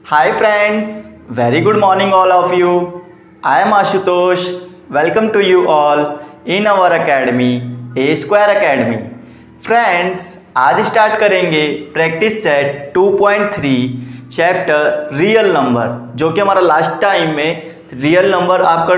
Hi friends, very good morning all of you. I am Ashutosh. Welcome to you all in our academy, A Square Academy. Friends, आज start करेंगे practice set 2.3 chapter real number, जो कि हमारा last time में real number आपका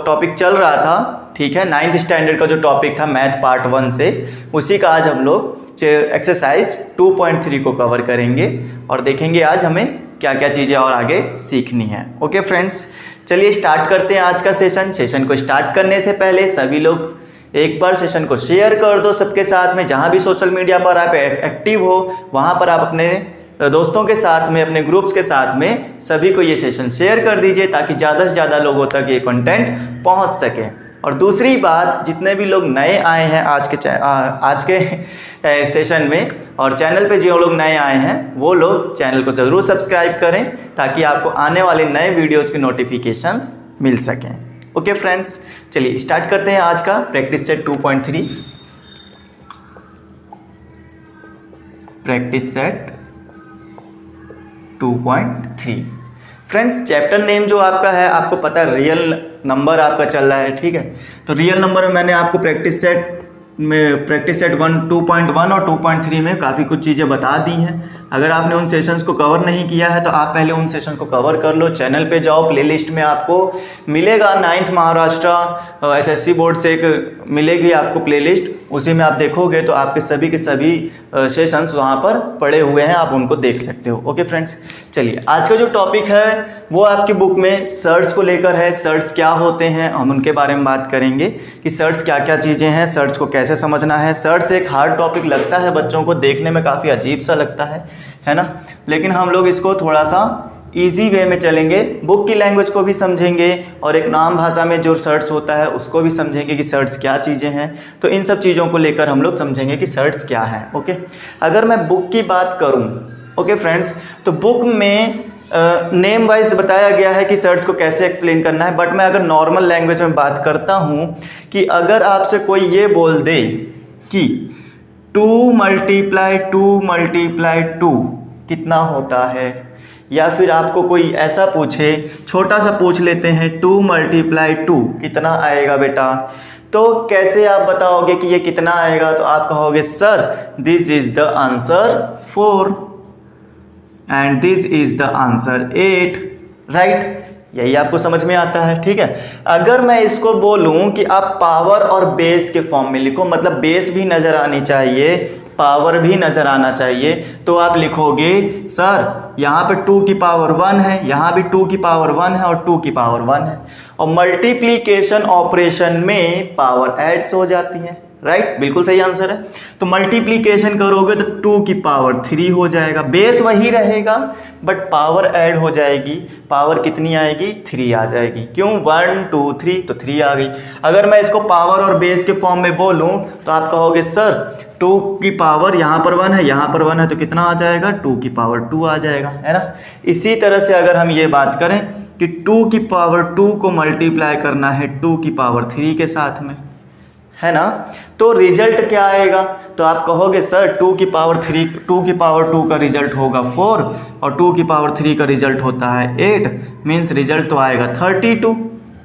topic चल रहा था। ठीक है, 9th स्टैंडर्ड का जो टॉपिक था मैथ पार्ट 1 से, उसी का आज हम लोग एक्सरसाइज 2.3 को कवर करेंगे और देखेंगे आज हमें क्या क्या चीज़ें और आगे सीखनी है। ओके फ्रेंड्स, चलिए स्टार्ट करते हैं आज का सेशन को स्टार्ट करने से पहले सभी लोग एक बार सेशन को शेयर कर दो सबके साथ में। जहाँ भी सोशल मीडिया पर आप एक्टिव हो वहाँ पर आप अपने दोस्तों के साथ में, अपने ग्रुप्स के साथ में सभी को ये सेशन शेयर कर दीजिए ताकि ज़्यादा से ज़्यादा लोगों तक ये कंटेंट पहुँच सके। और दूसरी बात, जितने भी लोग नए आए हैं आज के सेशन में और चैनल पे जो लोग नए आए हैं वो लोग चैनल को ज़रूर सब्सक्राइब करें ताकि आपको आने वाले नए वीडियोस की नोटिफिकेशंस मिल सकें। ओके फ्रेंड्स, चलिए स्टार्ट करते हैं आज का practice set 2.3। Practice set 2.3 friends, chapter name जो आपका है, आपको पता है रियल नंबर आपका चल रहा है। ठीक है, तो रियल नंबर में मैंने आपको प्रैक्टिस सेट 2.1 और 2.3 में काफ़ी कुछ चीज़ें बता दी हैं। अगर आपने उन सेशंस को कवर नहीं किया है तो आप पहले उन सेशन को कवर कर लो। चैनल पे जाओ, प्लेलिस्ट में आपको मिलेगा 9th महाराष्ट्र एसएससी बोर्ड से एक मिलेगी आपको प्लेलिस्ट, उसी में आप देखोगे तो आपके सभी के सभी सेशंस वहाँ पर पड़े हुए हैं, आप उनको देख सकते हो। ओके फ्रेंड्स, चलिए आज का जो टॉपिक है वो आपकी बुक में सर्ट्स को लेकर है। सर्ट्स क्या होते हैं हम उनके बारे में बात करेंगे कि सर्ट्स क्या क्या चीज़ें हैं, सर्ट्स को कैसे समझना है। सर्ट्स एक हार्ड टॉपिक लगता है बच्चों को, देखने में काफ़ी अजीब सा लगता है ना, लेकिन हम लोग इसको थोड़ा सा इजी वे में चलेंगे, बुक की लैंग्वेज को भी समझेंगे और एक नाम भाषा में जो सर्ट्स होता है उसको भी समझेंगे कि सर्ट्स क्या चीज़ें हैं। तो इन सब चीज़ों को लेकर हम लोग समझेंगे कि सर्ट्स क्या है। ओके, अगर मैं बुक की बात करूं, ओके फ्रेंड्स, तो बुक में नेम वाइज बताया गया है कि सर्ट्स को कैसे एक्सप्लेन करना है, बट मैं अगर नॉर्मल लैंग्वेज में बात करता हूं कि अगर आपसे कोई ये बोल दे कि 2 × 2 कितना होता है, या फिर आपको कोई ऐसा पूछे, छोटा सा पूछ लेते हैं 2 × 2 कितना आएगा बेटा, तो कैसे आप बताओगे कि ये कितना आएगा? तो आप कहोगे sir this is the answer 4 and this is the answer 8, right? यही आपको समझ में आता है। ठीक है, अगर मैं इसको बोलूं कि आप पावर और बेस के फॉर्म में लिखो, मतलब बेस भी नजर आनी चाहिए, पावर भी नजर आना चाहिए, तो आप लिखोगे सर यहाँ पे 2 की पावर 1 है, यहाँ भी 2 की पावर 1 है और 2 की पावर 1 है, और मल्टीप्लीकेशन ऑपरेशन में पावर एड्स हो जाती है, राइट? बिल्कुल सही आंसर है। तो मल्टीप्लीकेशन करोगे तो 2 की पावर 3 हो जाएगा, बेस वही रहेगा बट पावर ऐड हो जाएगी। पावर कितनी आएगी? 3 आ जाएगी। क्यों? 1 2 3 तो 3 आ गई। अगर मैं इसको पावर और बेस के फॉर्म में बोलूं तो आप कहोगे सर 2 की पावर यहाँ पर 1 है, यहाँ पर 1 है, तो कितना आ जाएगा? 2 की पावर 2 आ जाएगा, है ना? इसी तरह से अगर हम ये बात करें कि 2 की पावर 2 को मल्टीप्लाई करना है 2 की पावर 3 के साथ में, है ना, तो रिजल्ट क्या आएगा? तो आप कहोगे सर 2 की पावर 2 का रिजल्ट होगा 4 और 2 की पावर 3 का रिजल्ट होता है 8, मीन्स रिजल्ट तो आएगा 32।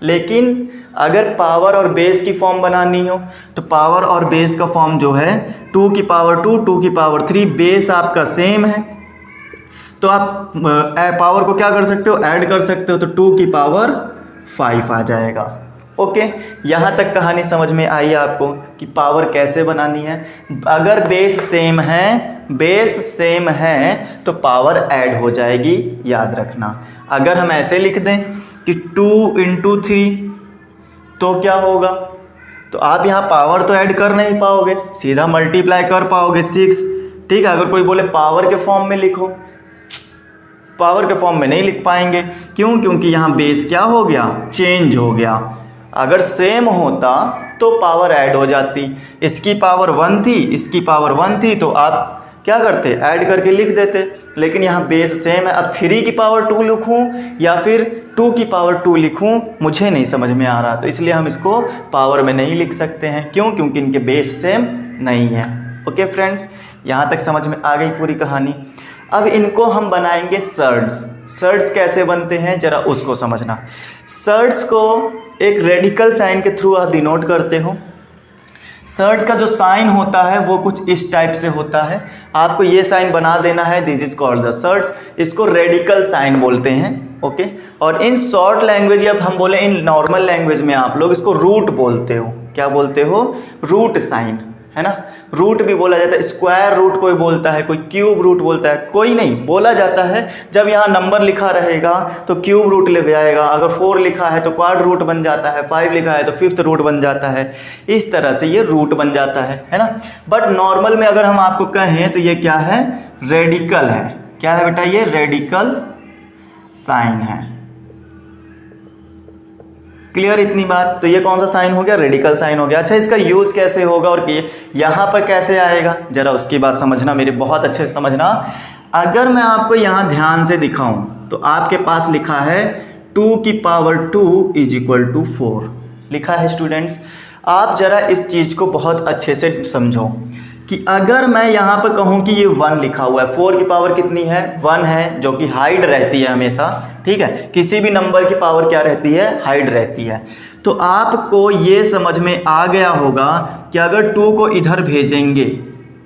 लेकिन अगर पावर और बेस की फॉर्म बनानी हो तो पावर और बेस का फॉर्म जो है 2 की पावर 2 की पावर 3, बेस आपका सेम है तो आप पावर को क्या कर सकते हो? ऐड कर सकते हो, तो 2 की पावर 5 आ जाएगा। ओके, यहाँ तक कहानी समझ में आई आपको कि पावर कैसे बनानी है। अगर बेस सेम है तो पावर ऐड हो जाएगी, याद रखना। अगर हम ऐसे लिख दें कि 2 × 3 तो क्या होगा? तो आप यहाँ पावर तो ऐड कर नहीं पाओगे, सीधा मल्टीप्लाई कर पाओगे 6। ठीक है, अगर कोई बोले पावर के फॉर्म में लिखो, पावर के फॉर्म में नहीं लिख पाएंगे। क्यों? क्योंकि यहाँ बेस क्या हो गया? चेंज हो गया। अगर सेम होता तो पावर ऐड हो जाती, इसकी पावर 1 थी, इसकी पावर 1 थी, तो आप क्या करते? ऐड करके लिख देते। लेकिन यहाँ बेस सेम है, अब 3 की पावर 2 लिखूँ या फिर 2 की पावर 2 लिखूँ, मुझे नहीं समझ में आ रहा, तो इसलिए हम इसको पावर में नहीं लिख सकते हैं। क्यों? क्योंकि इनके बेस सेम नहीं है। ओके फ्रेंड्स, यहाँ तक समझ में आ गई पूरी कहानी। अब इनको हम बनाएंगे सर्ड्स। सर्ड्स कैसे बनते हैं जरा उसको समझना। सर्ड्स को एक रेडिकल साइन के थ्रू आप डिनोट करते हो। सर्ड्स का जो साइन होता है वो कुछ इस टाइप से होता है, आपको ये साइन बना देना है, this is called the surds. इसको रेडिकल साइन बोलते हैं, ओके। और इन शॉर्ट लैंग्वेज या हम बोले इन नॉर्मल लैंग्वेज में आप लोग इसको रूट बोलते हो। क्या बोलते हो? रूट साइन, है ना। रूट भी बोला जाता है, स्क्वायर रूट कोई बोलता है, कोई क्यूब रूट बोलता है, कोई नहीं बोला जाता है। जब यहाँ नंबर लिखा रहेगा तो क्यूब रूट ले आएगा, अगर 4 लिखा है तो क्वाड रूट बन जाता है, 5 लिखा है तो 5th रूट बन जाता है। इस तरह से ये रूट बन जाता है ना। बट नॉर्मल में अगर हम आपको कहें तो ये क्या है? रेडिकल है। क्या है बेटा? ये रेडिकल साइन है। क्लियर इतनी बात? तो ये कौन सा साइन हो गया? रेडिकल साइन हो गया। अच्छा, इसका यूज कैसे होगा और यहां पर कैसे आएगा, जरा उसकी बात समझना, मेरे बहुत अच्छे से समझना। अगर मैं आपको यहां ध्यान से दिखाऊं तो आपके पास लिखा है 2 की पावर 2 इज इक्वल टू 4 लिखा है स्टूडेंट्स। आप जरा इस चीज को बहुत अच्छे से समझो कि अगर मैं यहाँ पर कहूँ कि ये 1 लिखा हुआ है, 4 की पावर कितनी है? 1 है, जो कि हाइड रहती है हमेशा, ठीक है। किसी भी नंबर की पावर क्या रहती है? हाइड रहती है। तो आपको ये समझ में आ गया होगा कि अगर 2 को इधर भेजेंगे,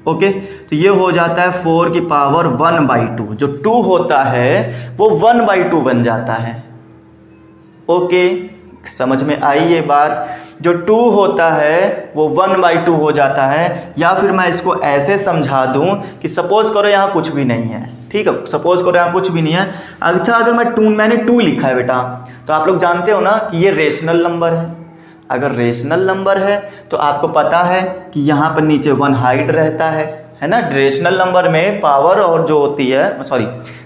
ओके, तो ये हो जाता है 4 की पावर 1/2। जो 2 होता है वो 1/2 बन जाता है, ओके। समझ में आई ये बात? जो 2 होता है वो 1/2 हो जाता है। या फिर मैं इसको ऐसे समझा दूं कि सपोज करो यहाँ कुछ भी नहीं है, ठीक है, सपोज करो यहाँ कुछ भी नहीं है। अच्छा, अगर मैंने 2 लिखा है बेटा, तो आप लोग जानते हो ना कि ये रेशनल नंबर है। अगर रेशनल नंबर है तो आपको पता है कि यहाँ पर नीचे 1 हाइड रहता है ना। रेशनल नंबर में पावर और जो होती है,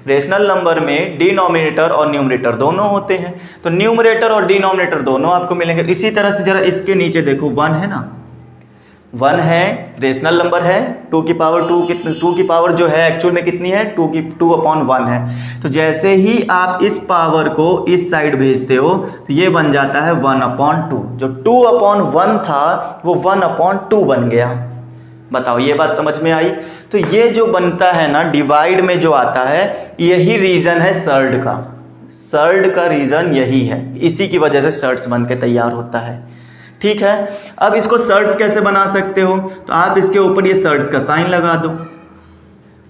रेशनल नंबर में डिनोमिनेटर और न्यूमरेटर दोनों होते हैं। तो न्यूमरेटर और डिनोमिनेटर दोनों आपको मिलेंगे। इसी तरह से जरा इसके नीचे देखो, 1 है ना, 1 है, रेशनल नंबर है। 2 की पावर 2 कितनी? 2 की पावर जो है एक्चुअल में कितनी है? 2/1 है। तो जैसे ही आप इस पावर को इस साइड भेजते हो तो ये बन जाता है 1/2। जो 2/1 था वो 1/2 बन गया। बताओ, ये बात समझ में आई? तो ये जो बनता है ना डिवाइड में जो आता है, यही रीजन है सर्ड का। सर्ड का रीजन यही है, इसी की वजह से सर्ड्स बन के तैयार होता है, ठीक है। अब इसको सर्ड्स कैसे बना सकते हो? तो आप इसके ऊपर ये सर्ड्स का साइन लगा दो।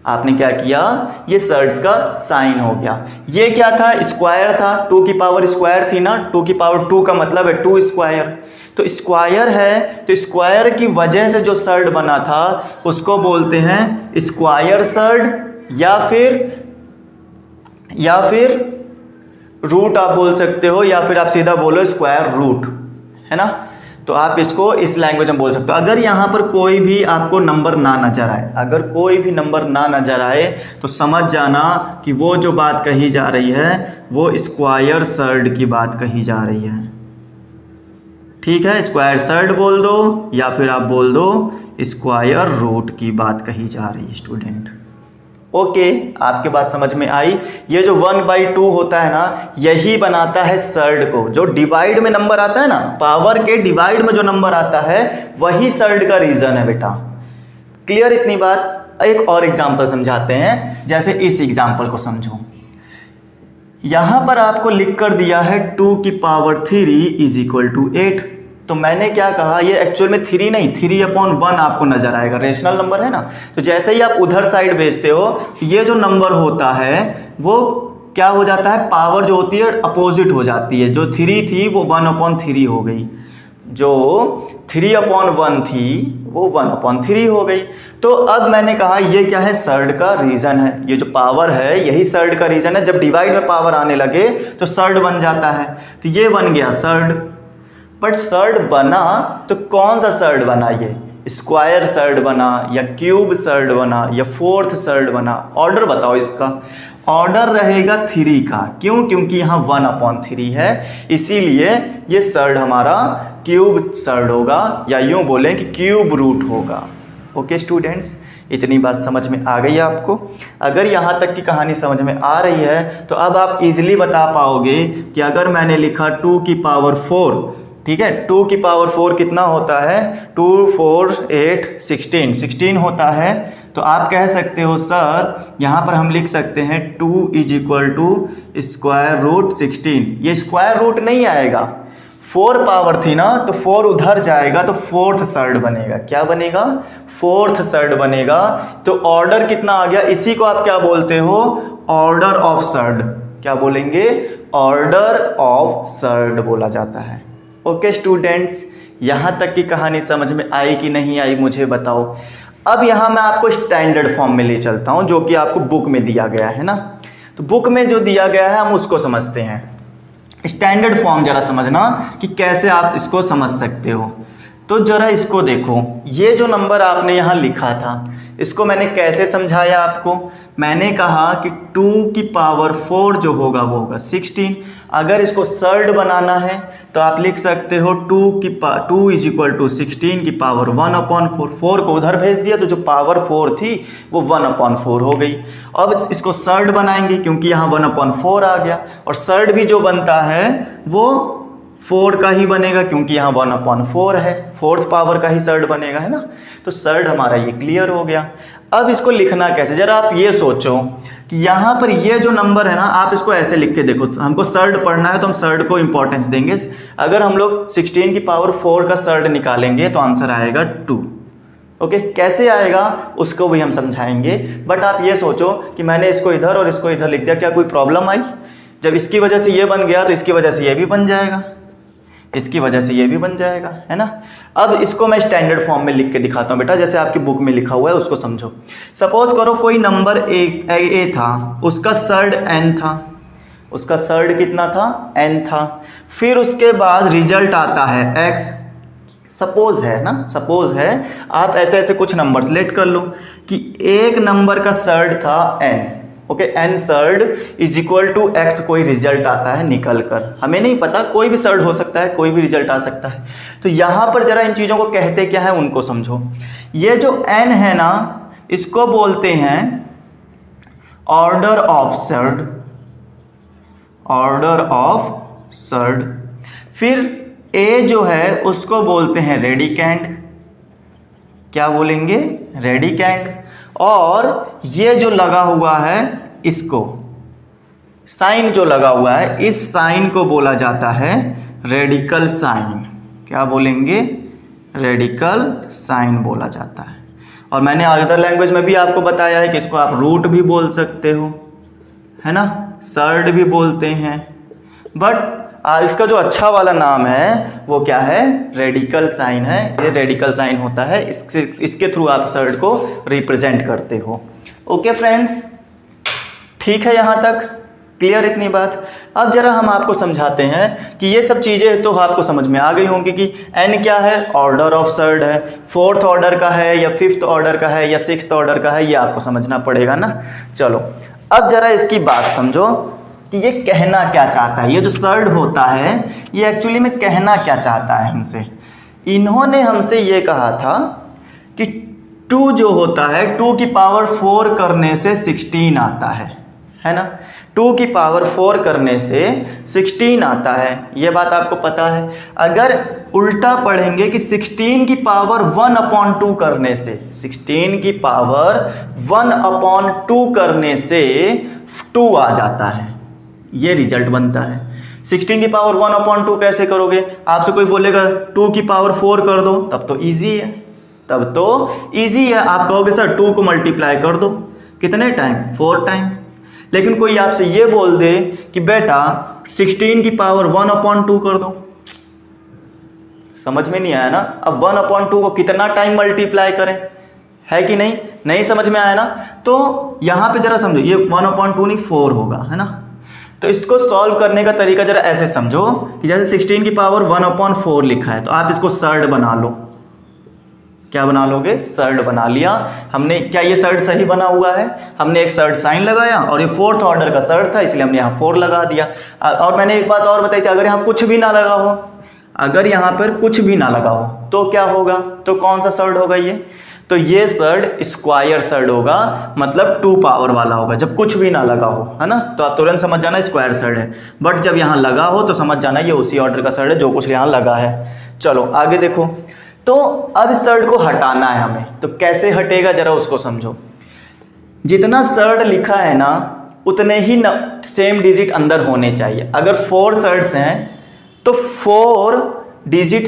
आपने क्या किया? ये सर्ड्स का साइन हो गया। ये क्या था? स्क्वायर था। 2 की पावर स्क्वायर थी ना, 2 की पावर 2 का मतलब है 2 स्क्वायर। तो स्क्वायर है, तो स्क्वायर की वजह से जो सर्ड बना था उसको बोलते हैं स्क्वायर सर्ड, या फिर रूट आप बोल सकते हो, या फिर आप सीधा बोलो स्क्वायर रूट, है ना। तो आप इसको इस लैंग्वेज में बोल सकते हो। अगर यहाँ पर कोई भी आपको नंबर ना नजर आए, अगर कोई भी नंबर ना नजर आए तो समझ जाना कि वो जो बात कही जा रही है वो स्क्वायर सर्ड की बात कही जा रही है, ठीक है। स्क्वायर सर्ड बोल दो या फिर आप बोल दो स्क्वायर रूट की बात कही जा रही है स्टूडेंट, ओके। आपके बात समझ में आई? ये जो 1/2 होता है ना, यही बनाता है सर्ड को। जो डिवाइड में नंबर आता है ना, पावर के डिवाइड में जो नंबर आता है वही सर्ड का रीजन है बेटा। क्लियर इतनी बात? एक और एग्जांपल समझाते हैं, जैसे इस एग्जांपल को समझो। यहां पर आपको लिख कर दिया है 2 की पावर 3 इज इक्वल टू 8। तो मैंने क्या कहा? ये एक्चुअल में 3 नहीं, 3/1 आपको नजर आएगा, रेशनल नंबर है ना। तो जैसे ही आप उधर साइड भेजते हो तो ये जो नंबर होता है वो क्या हो जाता है? पावर जो होती है अपोजिट हो जाती है। जो 3 थी वो 1/3 हो गई, जो 3/1 थी वो 1/3 हो गई। तो अब मैंने कहा ये क्या है? सर्ड का रीजन है। ये जो पावर है यही सर्ड का रीजन है। जब डिवाइड में पावर आने लगे तो सर्ड बन जाता है। तो ये बन गया सर्ड। बट सर्ड बना तो कौन सा सर्ड बना? ये स्क्वायर सर्ड बना या क्यूब सर्ड बना या 4th सर्ड बना? ऑर्डर बताओ इसका। ऑर्डर रहेगा 3 का। क्यों? क्योंकि यहाँ 1/3 है, इसीलिए ये सर्ड हमारा क्यूब सर्ड होगा, या यूं बोलें कि क्यूब रूट होगा। ओके स्टूडेंट्स, इतनी बात समझ में आ गई है आपको? अगर यहाँ तक की कहानी समझ में आ रही है तो अब आप इजीली बता पाओगे कि अगर मैंने लिखा 2 की पावर 4 ठीक है। 2 की पावर 4 कितना होता है, 2 4 8 16 16 होता है। तो आप कह सकते हो सर यहाँ पर हम लिख सकते हैं 2 is equal to square root 16। ये स्क्वायर रूट नहीं आएगा, 4 पावर थी ना तो 4 उधर जाएगा तो फोर्थ सर्ड बनेगा। क्या बनेगा, फोर्थ सर्ड बनेगा। तो ऑर्डर कितना आ गया, इसी को आप क्या बोलते हो, ऑर्डर ऑफ सर्ड। क्या बोलेंगे, ऑर्डर ऑफ सर्ड बोला जाता है। ओके स्टूडेंट्स, यहां तक की कहानी समझ में आई कि नहीं आई मुझे बताओ। अब यहां मैं आपको स्टैंडर्ड फॉर्म में ले चलता हूं जो कि आपको बुक में दिया गया है ना। तो बुक में जो दिया गया है हम उसको समझते हैं। स्टैंडर्ड फॉर्म जरा समझना कि कैसे आप इसको समझ सकते हो। तो जरा इसको देखो, ये जो नंबर आपने यहाँ लिखा था इसको मैंने कैसे समझाया आपको। मैंने कहा कि 2 की पावर 4 जो होगा वो होगा 16। अगर इसको सर्ड बनाना है तो आप लिख सकते हो 2 इज इक्वल टू 16 की पावर 1/4। 4 को उधर भेज दिया तो जो पावर 4 थी वो 1/4 हो गई। अब इसको सर्ड बनाएंगे क्योंकि यहाँ 1/4 आ गया, और सर्ड भी जो बनता है वो 4 का ही बनेगा क्योंकि यहाँ 1/4 है, फोर्थ पावर का ही सर्ड बनेगा, है ना। तो सर्ड हमारा ये क्लियर हो गया। अब इसको लिखना कैसे, जरा आप ये सोचो कि यहाँ पर ये जो नंबर है ना, आप इसको ऐसे लिख के देखो। हमको सर्ड पढ़ना है तो हम सर्ड को इंपॉर्टेंस देंगे। अगर हम लोग 16 की पावर 4 का सर्ड निकालेंगे तो आंसर आएगा 2। ओके, कैसे आएगा उसको भी हम समझाएंगे। बट आप ये सोचो कि मैंने इसको इधर और इसको इधर लिख दिया, क्या कोई प्रॉब्लम आई? जब इसकी वजह से ये बन गया तो इसकी वजह से ये भी बन जाएगा, इसकी वजह से ये भी बन जाएगा, है ना। अब इसको मैं स्टैंडर्ड फॉर्म में लिख के दिखाता हूँ बेटा, जैसे आपकी बुक में लिखा हुआ है उसको समझो। सपोज करो कोई नंबर ए था, उसका सर्ड n था, उसका सर्ड कितना था, n था। फिर उसके बाद रिजल्ट आता है x। सपोज है ना, सपोज है, आप ऐसे ऐसे कुछ नंबर सेलेक्ट कर लो कि एक नंबर का सर्ड था n। ओके, n surd is equal to x, कोई रिजल्ट आता है निकल कर, हमें नहीं पता, कोई भी सर्ड हो सकता है, कोई भी रिजल्ट आ सकता है। तो यहां पर जरा इन चीजों को कहते क्या है उनको समझो। ये जो n है ना, इसको बोलते हैं order of surd, order of surd. फिर a जो है उसको बोलते हैं रेडिकेंड। क्या बोलेंगे, रेडिकेंड। और ये जो लगा हुआ है इसको, साइन जो लगा हुआ है, इस साइन को बोला जाता है रेडिकल साइन। क्या बोलेंगे, रेडिकल साइन बोला जाता है। और मैंने अदर लैंग्वेज में भी आपको बताया है कि इसको आप रूट भी बोल सकते हो, है ना, सर्ड भी बोलते हैं। बट इसका जो अच्छा वाला नाम है वो क्या है, रेडिकल साइन है। ये रेडिकल साइन होता है, इसके थ्रू आप सर्ड को रिप्रेजेंट करते हो। ओके फ्रेंड्स, ठीक है, यहाँ तक क्लियर इतनी बात। अब जरा हम आपको समझाते हैं कि ये सब चीज़ें तो आपको समझ में आ गई होंगी कि n क्या है, ऑर्डर ऑफ सर्ड है, फोर्थ ऑर्डर का है या फिफ्थ ऑर्डर का है या सिक्स्थ ऑर्डर का है, ये आपको समझना पड़ेगा ना। चलो अब जरा इसकी बात समझो कि ये कहना क्या चाहता है। ये जो सर्ड होता है ये एक्चुअली में कहना क्या चाहता है हमसे। इन्होंने हमसे ये कहा था कि 2 जो होता है 2 की पावर 4 करने से 16 आता है ना। 2 की पावर 4 करने से 16 आता है, ये बात आपको पता है। अगर उल्टा पढ़ेंगे कि 16 की पावर 1/2 करने से, 16 की पावर 1/2 करने से 2 आ जाता है, ये रिजल्ट बनता है। 16 की पावर 1/2 कैसे करोगे, आपसे कोई बोलेगा 2 की पावर 4 कर दो, तब तो इजी है, तब तो इजी है। आप कहोगे सर 2 को मल्टीप्लाई कर दो, कितने टाइम, 4 टाइम। लेकिन कोई आपसे ये बोल दे कि बेटा 16 की पावर 1/2 कर दो, समझ में नहीं आया ना। अब 1/2 को कितना टाइम मल्टीप्लाई करें, है कि नहीं, नहीं समझ में आया ना। तो यहां पे जरा समझो, ये 1/2 नहीं 4 होगा, है ना। तो इसको सॉल्व करने का तरीका जरा ऐसे समझो कि जैसे 16 की पावर 1/4 लिखा है तो आप इसको सर्ड बना लो। क्या बना लोगे, सर्ड बना लिया हमने। क्या ये सर्ड सही बना हुआ है, हमने एक सर्ड साइन लगाया और ये फोर्थ ऑर्डर का सर्ड था इसलिए हमने यहाँ 4 लगा दिया। और मैंने एक बात और बताई थी, अगर यहाँ कुछ भी ना लगा हो, अगर यहाँ पर कुछ भी ना लगा हो तो क्या होगा, तो कौन सा सर्ड होगा ये, तो ये सर्ड स्क्वायर सर्ड होगा, मतलब 2 पावर वाला होगा जब कुछ भी ना लगा हो, है ना। तो आप तुरंत समझ जाना स्क्वायर सर्ड है, बट जब यहाँ लगा हो तो समझ जाना ये उसी ऑर्डर का सर्ड है जो कुछ यहाँ लगा है। चलो आगे देखो, तो अब सर्ड को हटाना है हमें, तो कैसे हटेगा जरा उसको समझो। जितना सर्ड लिखा है ना उतने ही सेम डिजिट अंदर होने चाहिए। अगर 4 सर्ड्स हैं तो 4 डिजिट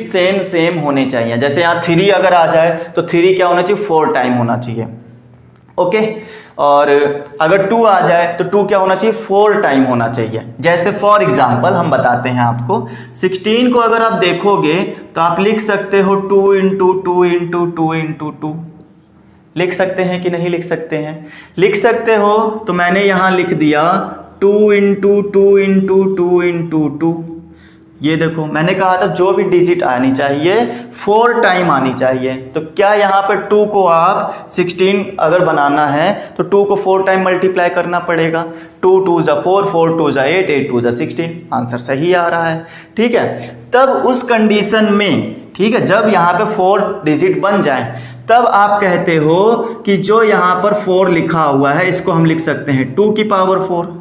सेम होने चाहिए। जैसे यहाँ 3 अगर आ जाए तो 3 क्या होना चाहिए, 4 टाइम होना चाहिए, ओके। और अगर 2 आ जाए तो 2 क्या होना चाहिए, 4 टाइम होना चाहिए। जैसे फॉर एग्जांपल हम बताते हैं आपको, 16 को अगर आप देखोगे तो आप लिख सकते हो 2 इंटू 2 इंटू 2 इंटू 2, लिख सकते हैं कि नहीं लिख सकते हैं, लिख सकते हो। तो मैंने यहां लिख दिया 2 इंटू 2 इंटू 2 इंटू 2। ये देखो मैंने कहा था जो भी डिजिट आनी चाहिए 4 टाइम आनी चाहिए। तो क्या यहाँ पर 2 को आप 16 अगर बनाना है तो 2 को 4 टाइम मल्टीप्लाई करना पड़ेगा। 2 2 जा 4, 4 2 जा 8, 8 2 जा 16, आंसर सही आ रहा है, ठीक है। तब उस कंडीशन में, ठीक है, जब यहाँ पे 4 डिजिट बन जाए तब आप कहते हो कि जो यहाँ पर 4 लिखा हुआ है इसको हम लिख सकते हैं 2 की पावर 4।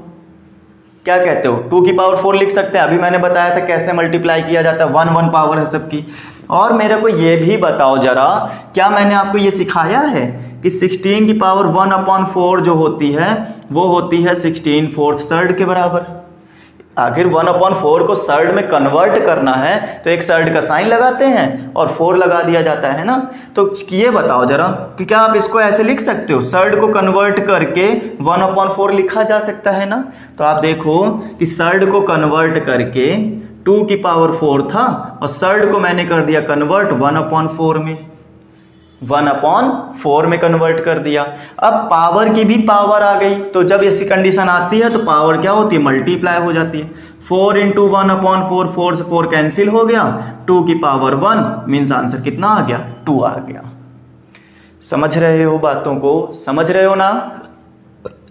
क्या कहते हो, 2 की पावर 4 लिख सकते हैं। अभी मैंने बताया था कैसे मल्टीप्लाई किया जाता है, 1 1 पावर है सबकी। और मेरे को ये भी बताओ जरा, क्या मैंने आपको ये सिखाया है कि 16 की पावर 1/4 जो होती है वो होती है 16 फोर्थ सर्ड के बराबर। आखिर 1/4 को सर्ड में कन्वर्ट करना है तो एक सर्ड का साइन लगाते हैं और 4 लगा दिया जाता है ना। तो ये बताओ जरा कि क्या आप इसको ऐसे लिख सकते हो, सर्ड को कन्वर्ट करके 1/4 लिखा जा सकता है ना। तो आप देखो कि सर्ड को कन्वर्ट करके 2 की पावर 4 था और सर्ड को मैंने कर दिया कन्वर्ट 1/4 में, 1/4 में कन्वर्ट कर दिया। अब पावर की भी पावर आ गई, तो जब ऐसी कंडीशन आती है तो पावर क्या होती है, मल्टीप्लाई हो जाती है। 4 इंटू 1/4, 4 से 4 कैंसिल हो गया, 2 की पावर 1 मीन्स आंसर कितना आ गया, 2 आ गया। समझ रहे हो बातों को, समझ रहे हो ना,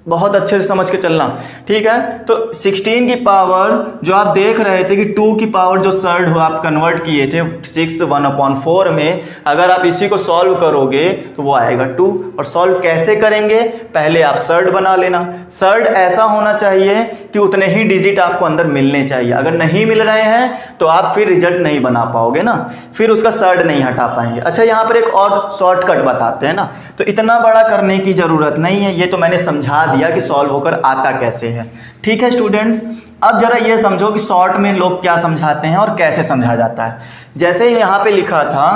बहुत अच्छे से समझ के चलना, ठीक है। तो 16 की पावर जो आप देख रहे थे कि 2 की पावर जो सर्ड हो आप कन्वर्ट किए थे 6 1/4 में, अगर आप इसी को सॉल्व करोगे तो वो आएगा 2। और सॉल्व कैसे करेंगे, पहले आप सर्ड बना लेना। सर्ड ऐसा होना चाहिए कि उतने ही डिजिट आपको अंदर मिलने चाहिए। अगर नहीं मिल रहे हैं तो आप फिर रिजल्ट नहीं बना पाओगे ना, फिर उसका सर्ड नहीं हटा पाएंगे। अच्छा यहाँ पर एक और शॉर्टकट बताते हैं ना, तो इतना बड़ा करने की जरूरत नहीं है, ये तो मैंने समझा दिया कि सॉल्व होकर आता कैसे है, ठीक है स्टूडेंट्स। अब जरा ये समझो कि शॉर्ट में लोग क्या समझाते हैं और कैसे समझा जाता है। जैसे ही यहाँ पे लिखा था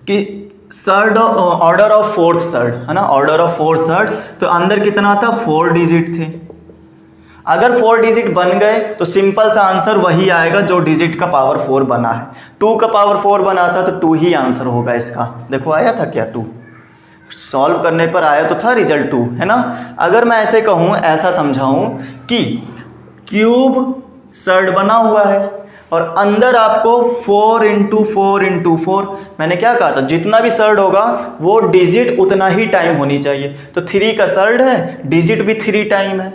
कि surd order of fourth surd, है ना, ऑर्डर ऑफ फोर्थ सर्ड, तो अंदर कितना था, 4 डिजिट थे। अगर 4 डिजिट बन गए तो सिंपल सा आंसर वही आएगा जो डिजिट का पावर 4 बना है। 2 का पावर 4 बना था तो 2 ही आंसर होगा इसका। देखो आया था क्या, 2 सॉल्व करने पर आया तो था रिजल्ट 2, है ना। अगर मैं ऐसे कहूं, ऐसा समझाऊं कि क्यूब सर्ड बना हुआ है और अंदर आपको 4 इंटू 4 इंटू 4, मैंने क्या कहा था, जितना भी सर्ड होगा वो डिजिट उतना ही टाइम होनी चाहिए। तो 3 का सर्ड है, डिजिट भी 3 टाइम है,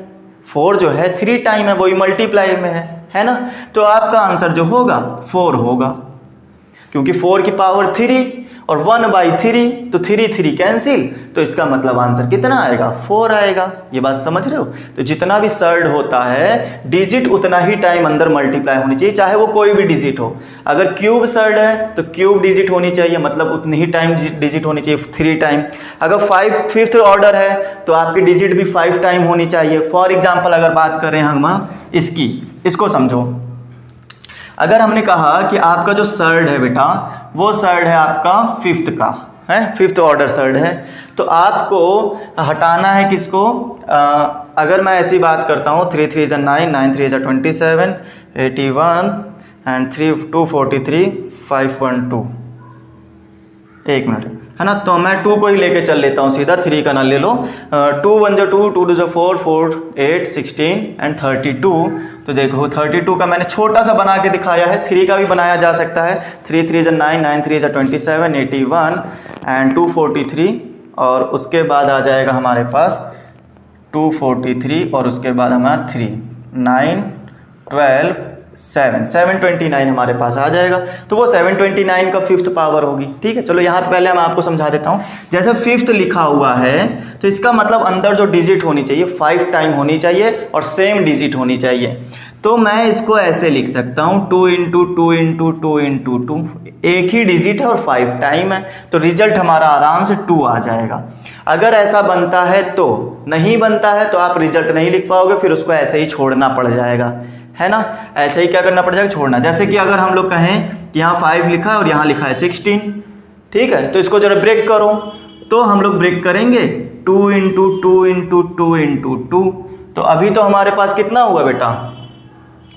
4 जो है 3 टाइम है, वही मल्टीप्लाई में है ना। तो आपका आंसर जो होगा 4 होगा, क्योंकि 4 की पावर 3 और 1/3, तो 3 3 कैंसिल, तो इसका मतलब आंसर कितना आएगा, 4 आएगा। ये बात समझ रहे हो। तो जितना भी सर्ड होता है डिजिट उतना ही टाइम अंदर मल्टीप्लाई होनी चाहिए, चाहे वो कोई भी डिजिट हो। अगर क्यूब सर्ड है तो क्यूब डिजिट होनी चाहिए, मतलब उतनी ही टाइम डिजिट होनी चाहिए, 3 टाइम। अगर 5th ऑर्डर है तो आपकी डिजिट भी 5 टाइम होनी चाहिए। फॉर एग्जाम्पल अगर बात करें हम इसकी, इसको समझो। अगर हमने कहा कि आपका जो सर्ड है बेटा, वो सर्ड है आपका 5th का, है 5th ऑर्डर सर्ड है, तो आपको हटाना है किसको, अगर मैं ऐसी बात करता हूँ 3 3 जा 9, 9 3 जा 27, 81 एंड 3 243 512, 1 मिनट, है ना। तो मैं 2 को ही लेके चल लेता हूँ सीधा, 3 का ना ले लो। 2 1 जा 2, 2 2 जा 4, 4 8 16 एंड 32। तो देखो 32 का मैंने छोटा सा बना के दिखाया है, 3 का भी बनाया जा सकता है। 3 3 जा 9, 9 3 जा 27, 81 एंड 243, और उसके बाद आ जाएगा हमारे पास 243 और उसके बाद हमारा 3, 9 12 729 हमारे पास आ जाएगा। तो वो 729 का फिफ्थ पावर होगी। ठीक है, चलो यहाँ पे पहले मैं आपको समझा देता हूँ। जैसे फिफ्थ लिखा हुआ है तो इसका मतलब अंदर जो डिजिट होनी चाहिए 5 टाइम होनी चाहिए और सेम डिजिट होनी चाहिए। तो मैं इसको ऐसे लिख सकता हूँ 2 इंटू 2 इंटू 2 इंटू 2, एक ही डिजिट है और 5 टाइम है, तो रिजल्ट हमारा आराम से 2 आ जाएगा। अगर ऐसा बनता है तो, नहीं बनता है तो आप रिजल्ट नहीं लिख पाओगे, फिर उसको ऐसे ही छोड़ना पड़ जाएगा, है ना। ऐसे ही क्या करना पड़ जाएगा, छोड़ना। जैसे कि अगर हम लोग कहें कि यहाँ 5 लिखा है और यहाँ लिखा है 16, ठीक है, तो इसको जरा ब्रेक करो, तो हम लोग ब्रेक करेंगे 2 इंटू 2 इंटू 2 इंटू 2, तो अभी तो हमारे पास कितना हुआ बेटा,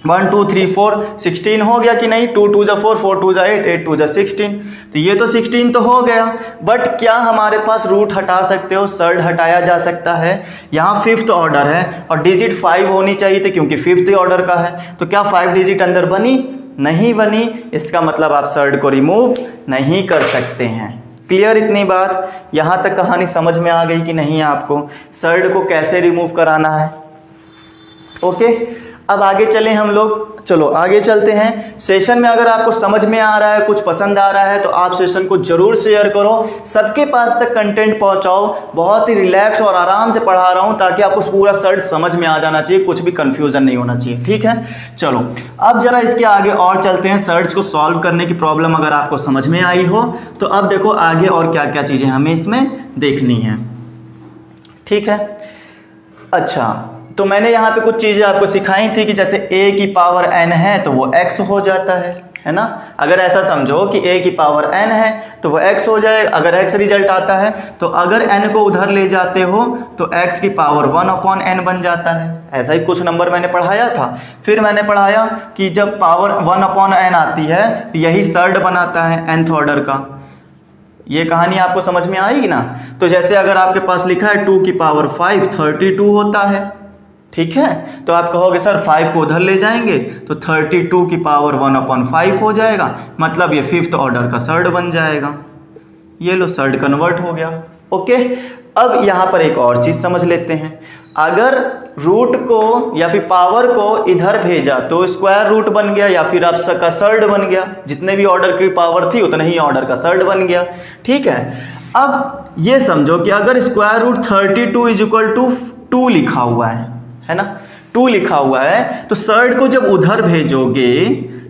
1 2 3 4 16 हो गया कि नहीं। 2 2 जा 4, 4 2 जा 8, 8 2 जा 16, तो ये तो 16 तो हो गया। बट क्या हमारे पास रूट हटा सकते हो, सर्ड हटाया जा सकता है। यहाँ फिफ्थ ऑर्डर है और डिजिट 5 होनी चाहिए थी क्योंकि फिफ्थ ऑर्डर का है, तो क्या 5 डिजिट अंदर बनी, नहीं बनी। इसका मतलब आप सर्ड को रिमूव नहीं कर सकते हैं। क्लियर इतनी बात, यहाँ तक कहानी समझ में आ गई कि नहीं आपको, सर्ड को कैसे रिमूव कराना है। ओके, अब आगे चलें हम लोग, चलो आगे चलते हैं। सेशन में अगर आपको समझ में आ रहा है, कुछ पसंद आ रहा है तो आप सेशन को जरूर शेयर करो, सबके पास तक कंटेंट पहुंचाओ। बहुत ही रिलैक्स और आराम से पढ़ा रहा हूं ताकि आपको पूरा सर्च समझ में आ जाना चाहिए, कुछ भी कंफ्यूजन नहीं होना चाहिए। ठीक है, चलो अब जरा इसके आगे और चलते हैं। सर्च को सॉल्व करने की प्रॉब्लम अगर आपको समझ में आई हो तो अब देखो आगे और क्या क्या चीजें हमें इसमें देखनी है। ठीक है, अच्छा, तो मैंने यहाँ पे कुछ चीज़ें आपको सिखाई थी कि जैसे a की पावर n है तो वो x हो जाता है ना। अगर ऐसा समझो कि a की पावर n है तो वो x हो जाए, अगर x रिजल्ट आता है तो अगर n को उधर ले जाते हो तो x की पावर 1/n बन जाता है। ऐसा ही कुछ नंबर मैंने पढ़ाया था। फिर मैंने पढ़ाया कि जब पावर 1/n आती है यही सर्ड बनाता है nth ऑर्डर का। ये कहानी आपको समझ में आएगी ना। तो जैसे अगर आपके पास लिखा है 2 की पावर 5 32 होता है, ठीक है, तो आप कहोगे सर 5 को उधर ले जाएंगे तो 32 की पावर 1/5 हो जाएगा, मतलब ये फिफ्थ ऑर्डर का सर्ड बन जाएगा। ये लो सर्ड कन्वर्ट हो गया। ओके, अब यहाँ पर एक और चीज़ समझ लेते हैं। अगर रूट को या फिर पावर को इधर भेजा तो स्क्वायर रूट बन गया या फिर आपका सर्ड बन गया, जितने भी ऑर्डर की पावर थी उतना ही ऑर्डर का सर्ड बन गया। ठीक है, अब ये समझो कि अगर स्क्वायर रूट 32 = 2 लिखा हुआ है ना, 2 लिखा हुआ है, तो सर्ड को जब उधर भेजोगे,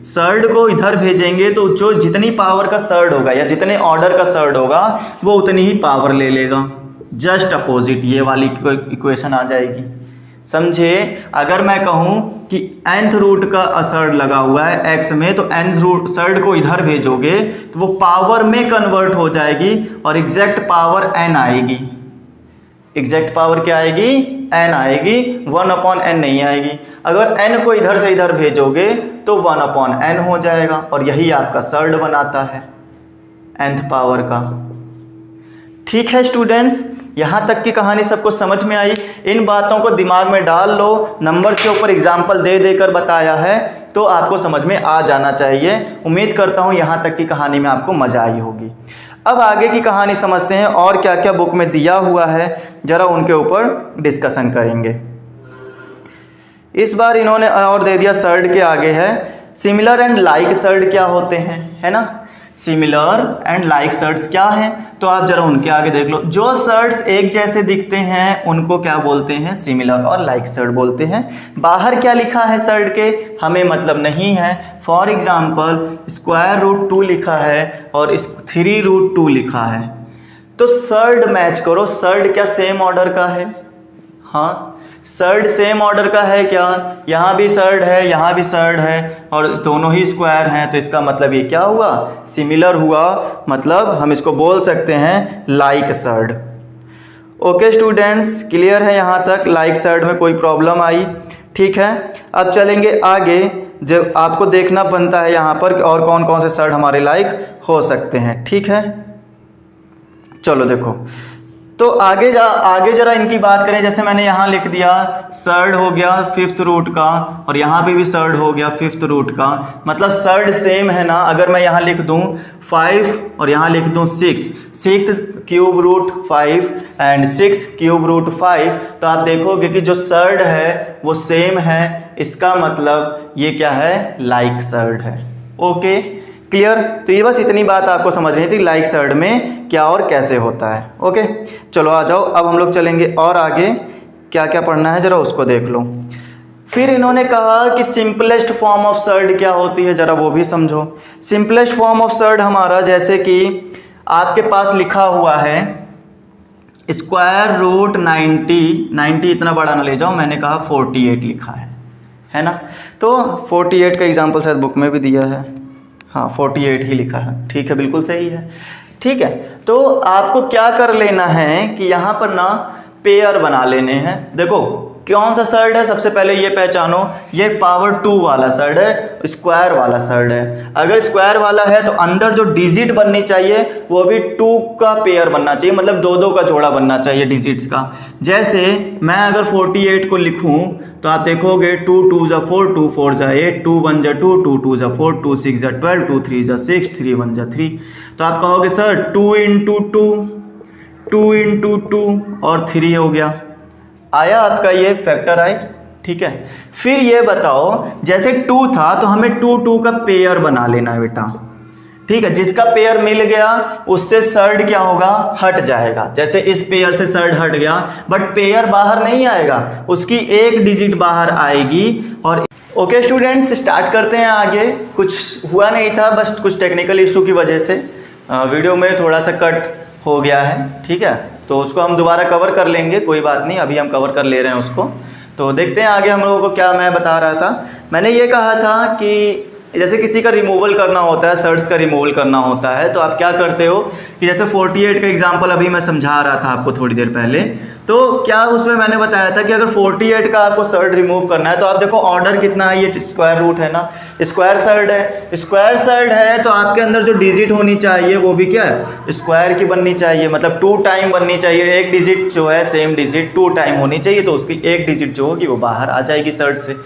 सर्ड को इधर भेजेंगे तो जो जितनी पावर का सर्ड होगा या जितने ऑर्डर का सर्ड होगा वो उतनी ही पावर ले लेगा। जस्ट अपोजिट ये वाली इक्वेशन आ जाएगी। समझे, अगर मैं कहूं कि nth रूट का सर्ड लगा हुआ है x में, तो nth रूट सर्ड को इधर भेजोगे तो वो पावर में कन्वर्ट हो जाएगी और एग्जैक्ट पावर n आएगी। एग्जैक्ट पावर क्या आएगी, n आएगी, 1/n नहीं आएगी। अगर n को इधर से इधर भेजोगे तो 1/n हो जाएगा और यही आपका सर्ड बनाता है nth पावर का। ठीक है स्टूडेंट्स, यहाँ तक की कहानी सबको समझ में आई। इन बातों को दिमाग में डाल लो, नंबर्स के ऊपर एग्जाम्पल दे देकर बताया है तो आपको समझ में आ जाना चाहिए। उम्मीद करता हूँ यहाँ तक की कहानी में आपको मजा आई होगी। अब आगे की कहानी समझते हैं और क्या क्या बुक में दिया हुआ है, जरा उनके ऊपर डिस्कशन करेंगे। इस बार इन्होंने और दे दिया, सर्ड के आगे है सिमिलर एंड लाइक सर्ड क्या होते हैं, है ना। सिमिलर एंड लाइक सर्ड्स क्या हैं, तो आप जरा उनके आगे देख लो। जो सर्ड्स एक जैसे दिखते हैं उनको क्या बोलते हैं, सिमिलर और लाइक सर्ड बोलते हैं। बाहर क्या लिखा है सर्ड के हमें मतलब नहीं है। फॉर एग्जाम्पल स्क्वायर रूट 2 लिखा है और 3 रूट 2 लिखा है, तो सर्ड मैच करो। सर्ड क्या सेम ऑर्डर का है, हाँ सर्ड सेम ऑर्डर का है क्या, यहाँ भी सर्ड है यहाँ भी सर्ड है और दोनों ही स्क्वायर हैं, तो इसका मतलब ये क्या हुआ, सिमिलर हुआ। मतलब हम इसको बोल सकते हैं like surd. Okay students, clear है यहाँ तक, लाइक सर्ड में कोई प्रॉब्लम आई। ठीक है, अब चलेंगे आगे। जब आपको देखना बनता है यहाँ पर और कौन कौन से सर्ड हमारे लाइक हो सकते हैं। ठीक है, चलो देखो, तो आगे जरा इनकी बात करें। जैसे मैंने यहाँ लिख दिया सर्ड हो गया फिफ्थ रूट का और यहाँ पे भी सर्ड हो गया फिफ्थ रूट का, मतलब सर्ड सेम है ना। अगर मैं यहाँ लिख दूँ 5 और यहाँ लिख दूँ 6, six cube root 5 and 6 cube root 5, तो आप देखोगे कि जो सर्ड है वो सेम है, इसका मतलब ये क्या है, लाइक सर्ड है। Okay clear. तो ये बस इतनी बात आपको समझनी थी, लाइक सर्ड में क्या और कैसे होता है। ओके चलो आ जाओ, अब हम लोग चलेंगे और आगे क्या क्या पढ़ना है जरा उसको देख लो। फिर इन्होंने कहा कि सिंपलेस्ट फॉर्म ऑफ सर्ड क्या होती है, जरा वो भी समझो। सिंपलेस्ट फॉर्म ऑफ सर्ड हमारा, जैसे कि आपके पास लिखा हुआ है स्क्वायर रूट 90 इतना बड़ा ना ले जाओ, मैंने कहा 48 लिखा है ना। तो 48 का एग्जाम्पल शायद बुक में भी दिया है, हाँ 48 ही लिखा है, ठीक है बिल्कुल सही है। ठीक है, तो आपको क्या कर लेना है कि यहाँ पर ना पेयर बना लेने हैं। देखो कौन सा सर्ड है, सबसे पहले ये पहचानो, ये पावर 2 वाला सर्ड है, स्क्वायर वाला सर्ड है। अगर स्क्वायर वाला है तो अंदर जो डिजिट बननी चाहिए वो भी 2 का पेयर बनना चाहिए, मतलब 2 का जोड़ा बनना चाहिए डिजिट्स का। जैसे मैं अगर 48 को लिखूं तो आप देखोगे 2 2 जा 4, 2 4 जा 8, 2 1 जा 2, 2 2 जा 4, 2 6 जा 12, 2 3 जा 6, 3 1 जा 3। तो आप कहोगे सर 2 इंटू 2, 2 इंटू 2 और 3 हो गया, आया आपका ये फैक्टर आए। ठीक है, फिर ये बताओ जैसे 2 था तो हमें 2 2 का पेयर बना लेना है बेटा। ठीक है, जिसका पेयर मिल गया उससे सर्ड क्या होगा, हट जाएगा। जैसे इस पेयर से सर्ड हट गया, बट पेयर बाहर नहीं आएगा, उसकी एक डिजिट बाहर आएगी। और ओके स्टूडेंट्स, स्टार्ट करते हैं आगे। कुछ हुआ नहीं था, बस कुछ टेक्निकल इशू की वजह से वीडियो में थोड़ा सा कट हो गया है। ठीक है, तो उसको हम दोबारा कवर कर लेंगे, कोई बात नहीं, अभी हम कवर कर ले रहे हैं उसको। तो देखते हैं आगे हम लोगों को क्या मैं बता रहा था। मैंने ये कहा था कि जैसे किसी का रिमूवल करना होता है, सर्ड्स का रिमूवल करना होता है, तो आप क्या करते हो कि जैसे 48 का एग्जांपल अभी मैं समझा रहा था आपको थोड़ी देर पहले, तो क्या उसमें मैंने बताया था कि अगर 48 का आपको सर्ड रिमूव करना है तो आप देखो ऑर्डर कितना है, ये स्क्वायर रूट है ना, स्क्वायर सर्ड है। स्क्वायर सर्ड है तो आपके अंदर जो डिजिट होनी चाहिए वो भी क्या है, स्क्वायर की बननी चाहिए, मतलब 2 टाइम बननी चाहिए। एक डिजिट जो है सेम डिजिट 2 टाइम होनी चाहिए, तो उसकी एक डिजिट जो होगी वो बाहर आ जाएगी सर्ड से।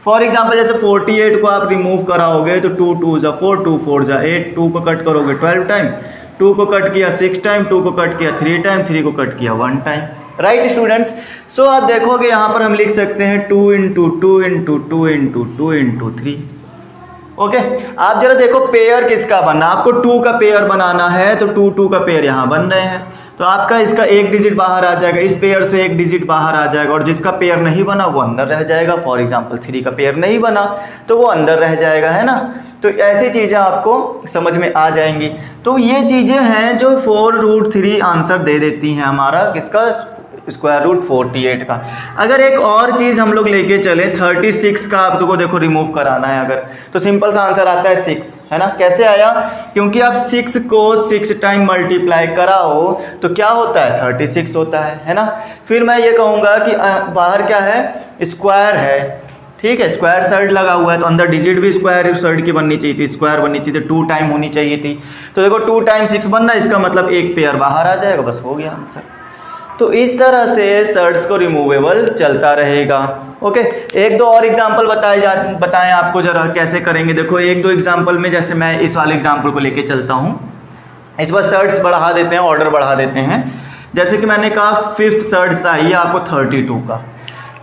फॉर एग्जाम्पल जैसे 48 को आप रिमूव कराओगे तो 2 2 जा 4, 2 4 जा 8, 2 को कट करोगे 12 टाइम, 2 को कट किया 6 टाइम, 2 को कट किया 3 टाइम, 3 को कट किया 1 टाइम। राइट स्टूडेंट्स, सो आप देखोगे यहाँ पर हम लिख सकते हैं 2 into 2 into 2 into 2 into 3। Okay, आप जरा देखो पेयर किसका बनना, आपको 2 का पेयर बनाना है तो 2 2 का पेयर यहाँ बन रहे हैं, तो आपका इसका एक डिजिट बाहर आ जाएगा, इस पेयर से एक डिजिट बाहर आ जाएगा, और जिसका पेयर नहीं बना वो अंदर रह जाएगा। फॉर एग्जांपल 3 का पेयर नहीं बना तो वो अंदर रह जाएगा, है ना। तो ऐसी चीज़ें आपको समझ में आ जाएंगी। तो ये चीज़ें हैं जो 4√3 आंसर दे देती हैं हमारा किसका, स्क्वायर रूट 48 का। अगर एक और चीज़ हम लोग लेके चले 36 का, आप को देखो रिमूव कराना है अगर, तो सिंपल सा आंसर आता है 6, है ना। कैसे आया, क्योंकि आप 6 को 6 टाइम मल्टीप्लाई कराओ तो क्या होता है, 36 होता है ना। फिर मैं ये कहूँगा कि बाहर क्या है, स्क्वायर है, ठीक है, स्क्वायर सर्ड लगा हुआ है तो अंदर डिजिट भी स्क्वायर सर्ड की बननी चाहिए थी, स्क्वायर बननी चाहिए थी, 2 टाइम होनी चाहिए थी। तो देखो 2 टाइम 6 बनना, इसका मतलब एक पेयर बाहर आ जाएगा, बस हो गया आंसर। तो इस तरह से सर्ड्स को रिमूवेबल चलता रहेगा। ओके, एक दो और एग्जांपल बताएं आपको जरा कैसे करेंगे। देखो एक दो एग्जांपल में, जैसे मैं इस वाले एग्जांपल को लेके चलता हूँ, इस बार सर्ड्स बढ़ा देते हैं, ऑर्डर बढ़ा देते हैं। जैसे कि मैंने कहा 5th सर्ड चाहिए आपको 32 का,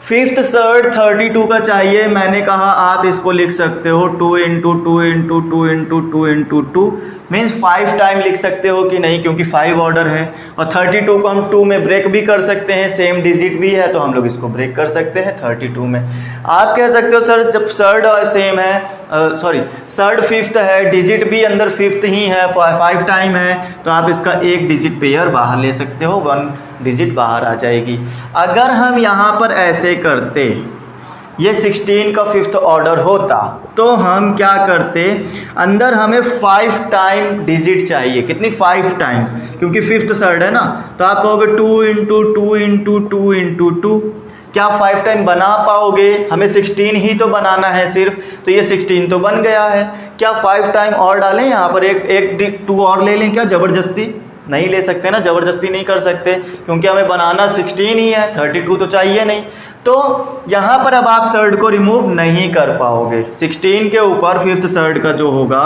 5th सर्ड 32 का चाहिए, मैंने कहा आप इसको लिख सकते हो 2 into 2 into 2 into 2 into 2 means 5 time लिख सकते हो कि नहीं, क्योंकि 5 ऑर्डर है। और 32 को हम 2 में ब्रेक भी कर सकते हैं, सेम डिजिट भी है तो हम लोग इसको ब्रेक कर सकते हैं 32 में। आप कह सकते हो सर जब सर्ड और सेम है, सॉरी सर्ड 5th है, डिजिट भी अंदर 5th ही है, 5 टाइम है, तो आप इसका एक डिजिट पेयर बाहर ले सकते हो, 1 डिजिट बाहर आ जाएगी। अगर हम यहाँ पर ऐसे करते, ये 16 का 5th ऑर्डर होता तो हम क्या करते, अंदर हमें 5 टाइम डिजिट चाहिए, कितनी 5 टाइम, क्योंकि 5th सर्ड है ना। तो आप कहोगे 2 इंटू 2 इंटू 2 इंटू 2, क्या 5 टाइम बना पाओगे, हमें 16 ही तो बनाना है सिर्फ, तो ये 16 तो बन गया है। क्या 5 टाइम और डालें यहाँ पर, एक 2 और ले लें क्या, ज़बरदस्ती नहीं ले सकते ना, ज़बरदस्ती नहीं कर सकते, क्योंकि हमें बनाना 16 ही है, 32 तो चाहिए नहीं। तो यहाँ पर अब आप सर्ड को रिमूव नहीं कर पाओगे। 16 के ऊपर फिफ्थ सर्ड का जो होगा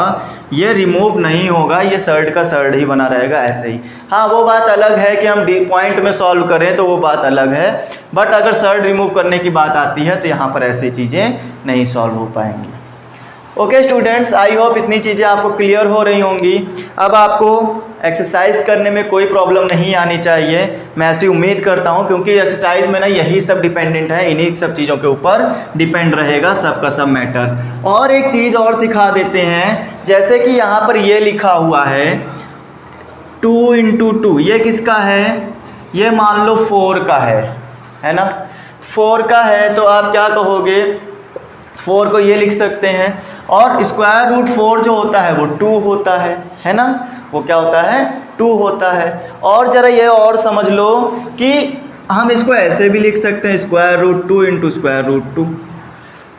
ये रिमूव नहीं होगा, ये सर्ड का सर्ड ही बना रहेगा ऐसे ही। हाँ, वो बात अलग है कि हम डी पॉइंट में सॉल्व करें तो वो बात अलग है, बट अगर सर्ड रिमूव करने की बात आती है तो यहाँ पर ऐसी चीज़ें नहीं सॉल्व हो पाएंगी। ओके स्टूडेंट्स, आई होप इतनी चीज़ें आपको क्लियर हो रही होंगी। अब आपको एक्सरसाइज करने में कोई प्रॉब्लम नहीं आनी चाहिए, मैं ऐसी उम्मीद करता हूँ, क्योंकि एक्सरसाइज में ना यही सब डिपेंडेंट है, इन्हीं सब चीज़ों के ऊपर डिपेंड रहेगा सबका सब मैटर। और एक चीज़ और सिखा देते हैं, जैसे कि यहाँ पर ये लिखा हुआ है 2 × 2, ये किसका है? ये मान लो 4 का है ना। 4 का है तो आप क्या कहोगे? 4 को ये लिख सकते हैं, और स्क्वायर रूट 4 जो होता है वो 2 होता है ना। वो क्या होता है? 2 होता है। और ज़रा ये और समझ लो कि हम इसको ऐसे भी लिख सकते हैं, स्क्वायर रूट 2 × स्क्वायर रूट 2।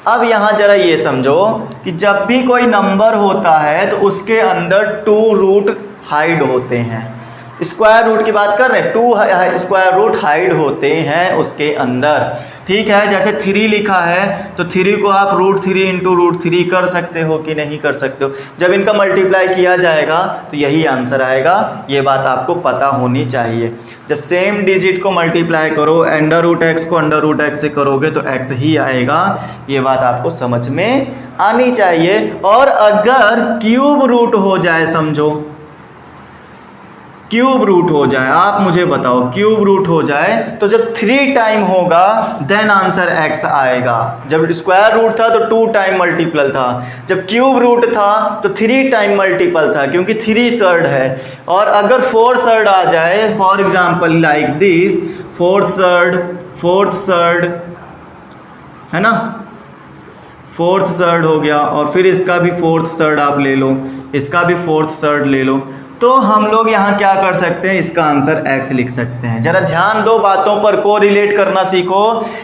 अब यहाँ ज़रा ये समझो कि जब भी कोई नंबर होता है तो उसके अंदर 2 रूट हाइड होते हैं। स्क्वायर रूट की बात कर रहे हैं, 2 स्क्वायर रूट हाइड होते हैं उसके अंदर, ठीक है। जैसे 3 लिखा है तो 3 को आप √3 × √3 कर सकते हो कि नहीं कर सकते हो। जब इनका मल्टीप्लाई किया जाएगा तो यही आंसर आएगा, ये बात आपको पता होनी चाहिए। जब सेम डिजिट को मल्टीप्लाई करो, √x को √x से करोगे तो x ही आएगा, ये बात आपको समझ में आनी चाहिए। और अगर क्यूब रूट हो जाए, समझो क्यूब रूट हो जाए, आप मुझे बताओ क्यूब रूट हो जाए तो जब 3 टाइम होगा देन आंसर x आएगा। जब स्क्वायर रूट था तो 2 टाइम मल्टीपल था, जब क्यूब रूट था तो 3 टाइम मल्टीपल था, क्योंकि 3 सर्ड है। और अगर 4 सर्ड आ जाए, for example like this, 4th surd है ना, 4th सर्ड हो गया, और फिर इसका भी 4th सर्ड आप ले लो, इसका भी 4th सर्ड ले लो, तो हम लोग यहाँ क्या कर सकते हैं? इसका आंसर x लिख सकते हैं। जरा ध्यान दो, बातों पर को रिलेट करना सीखो।